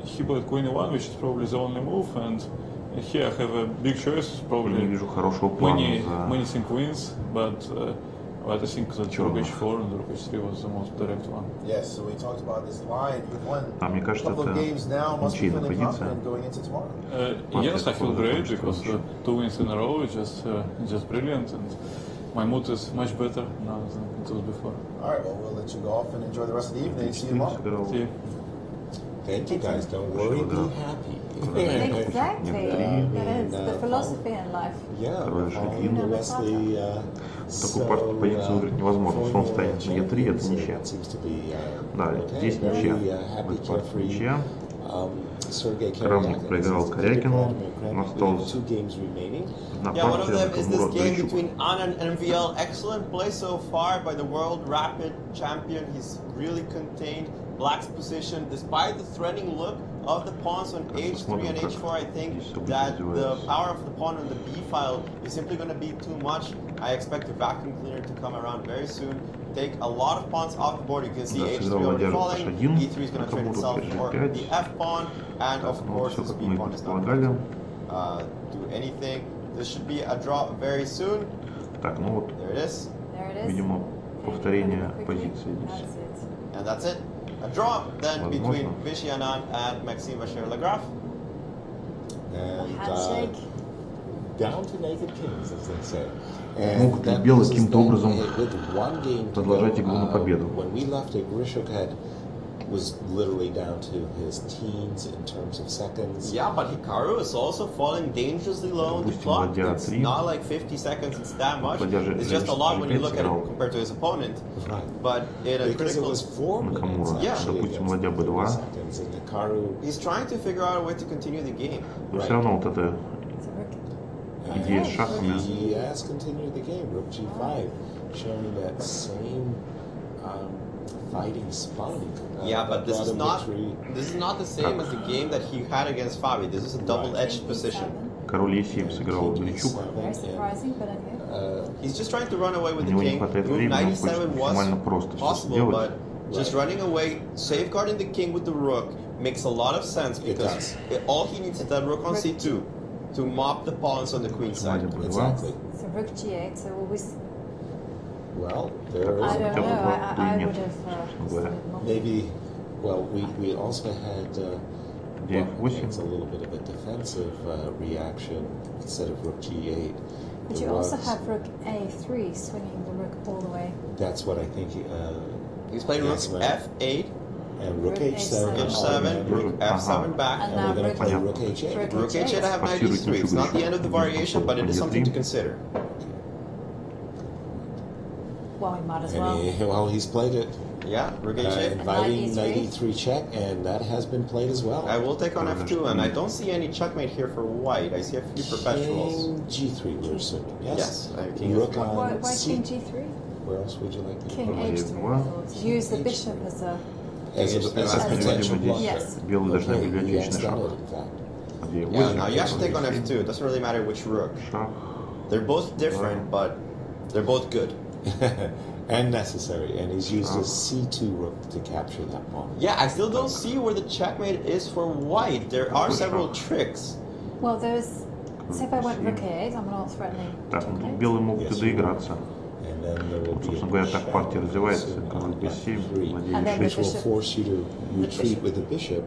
he played Queen E1, which is probably the only move, and here I have a big choice, probably many think queens, but I think that Rook H4 and Rook H3 was the most direct one. Yes, so we talked about this line. You've won мне кажется, a couple of games now. Must be feeling confident going into tomorrow. Yes, I feel great because 2 wins in a row is just brilliant, and my mood is much better now than it was before. All right, well, we'll let you go off and enjoy the rest of the evening. See you tomorrow. See you. Thank you guys. Don't worry, be happy. Exactly. That is the philosophy in life. Yeah. Wesley. Такую позицию выиграть невозможно. Слон стоит на e3, это ничья. Да, здесь ничья. Будет партия ничья. Крамник проиграл Корякину. У нас осталось одна партия, Камура Дрищук. Between Anand and MVL, excellent play so far by the world rapid champion. He's really contained Black's position despite the threatening look of the pawns on h3 and h4. I think that the power of the pawn on the b file is simply going to be too much. I expect the vacuum cleaner to come around very soon. Take a lot of pawns off the board. You can see h3 already falling. e3 is going to trade itself for the f pawn, and of course this b pawn is not going to do anything. This should be a draw very soon. Так, ну вот, there it is. Видимо, повторение позиции здесь. And that's it. A draw then between Vishy Anand and Maxime Vacher-Lagraf. And down to naked kings, as they say. Могут ли белые каким-то образом продолжать игру на победу? When we left it, Grishuk was literally down to his teens in terms of seconds. Yeah, but Hikaru is also falling dangerously low on the clock. It's not like 50 seconds, it's that much. It's just a lot when you look at it compared to his opponent. Right. But in a critical... Накамура, допустим, ладья b2. He's trying to figure out a way to continue the game. Но все равно вот эта идея с шахами. He has continued the game. Rook g5, showing that same fighting spun. Yeah, but this is not the same as the game that he had against Fabi. This is a double-edged position. Король e7 сыграл Гречук. He's just trying to run away with the king. Move 97 was possible, but just running away, safeguarding the king with the rook makes a lot of sense because all he needs is that rook on c2 to mop the pawns on the queen side. Exactly. So rook g8, so always. Well, there is. I don't know. I would have maybe. Well, we also had. It's a little bit of a defensive reaction instead of rook g8. But you also have rook a3, swinging the rook all the way. That's what I think. He's playing rook f8. And rook h7. h7, rook f7 back. And now we're going to play rook h8. Rook h8, I have knight e3. It's not the end of the variation, but it is something to consider. Well, he might as well. Well, he's played it. Yeah, rook h8. Inviting knight e3 check, and that has been played as well. I will take on f2, and I don't see any checkmate here for white. I see a few perpetuals. King g3, we're assuming. Yes. King rook on why c. king g3? Where else would you like to King h3. Use the bishop as a potential blocker. Yes. Белый должны быть библиотечный шаг. Yeah, now you actually take on f2. It doesn't really matter which rook. They're both different, but they're both good. And necessary, and he's used his c2 rook to capture that pawn. Yeah, I still don't see where the checkmate is for white. There are several tricks. Well, there's. Say if I went rook a8, I'm not threatening. Так, ну тут белые могут и доиграться. Вот, собственно говоря, так партия развивается. Король b7, ладья which will force you to retreat with the bishop.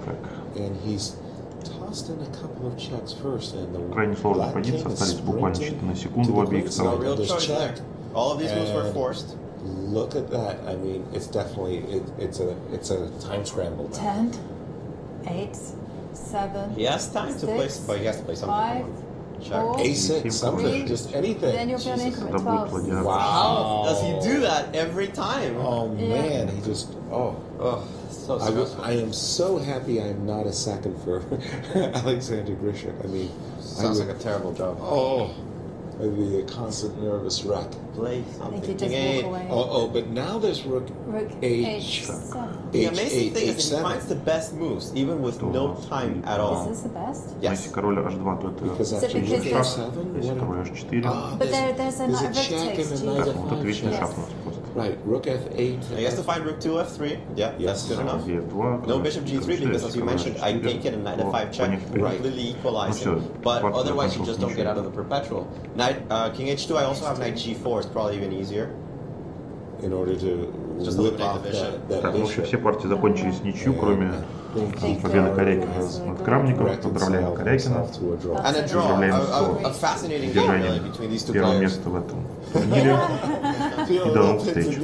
Так. And he's tossed in a couple of checks first, and the Крайне сложно позиция, остались буквально считанные секунды у обеих сторон. All of these moves were forced. Look at that. I mean, it's definitely it's a time scramble. 10, 8, 7. He has time to play, but he has to play something. 5, 4, A6, something, just anything. Then you'll be on increment 12. Wow. Does he do that every time? Oh man, he just so stressful. I am so happy I'm not a second for Alexander Grishik. I mean, sounds like a terrible job. I'd be a constant nervous wreck. Play I something. think you just walk away. But now there's rook h7. The amazing thing is that he finds the best moves, even with no time at all. Is this the best? Yes. Если король h2, то это because after rook h7, если король h4. But there's a knight check and a knight Так, вот это вечный f5. шаг у нас просто. Right, rook f8. He has to find rook 2 f3. Yeah, that's good enough. F2, No bishop g3 because, as you mentioned, I can't get a knight f5 check, completely equalizing. But otherwise, you just don't get out of the perpetual. Knight king h2. I also have knight g4. It's probably even easier. In order to just whip eliminate off the bishop. that Так, в общем, все партии закончились ничью, кроме победы Корякина над Крамником. Поздравляем Корякина. And a draw. A fascinating game really between these two Первое players. место в этом турнире. И до новых встреч.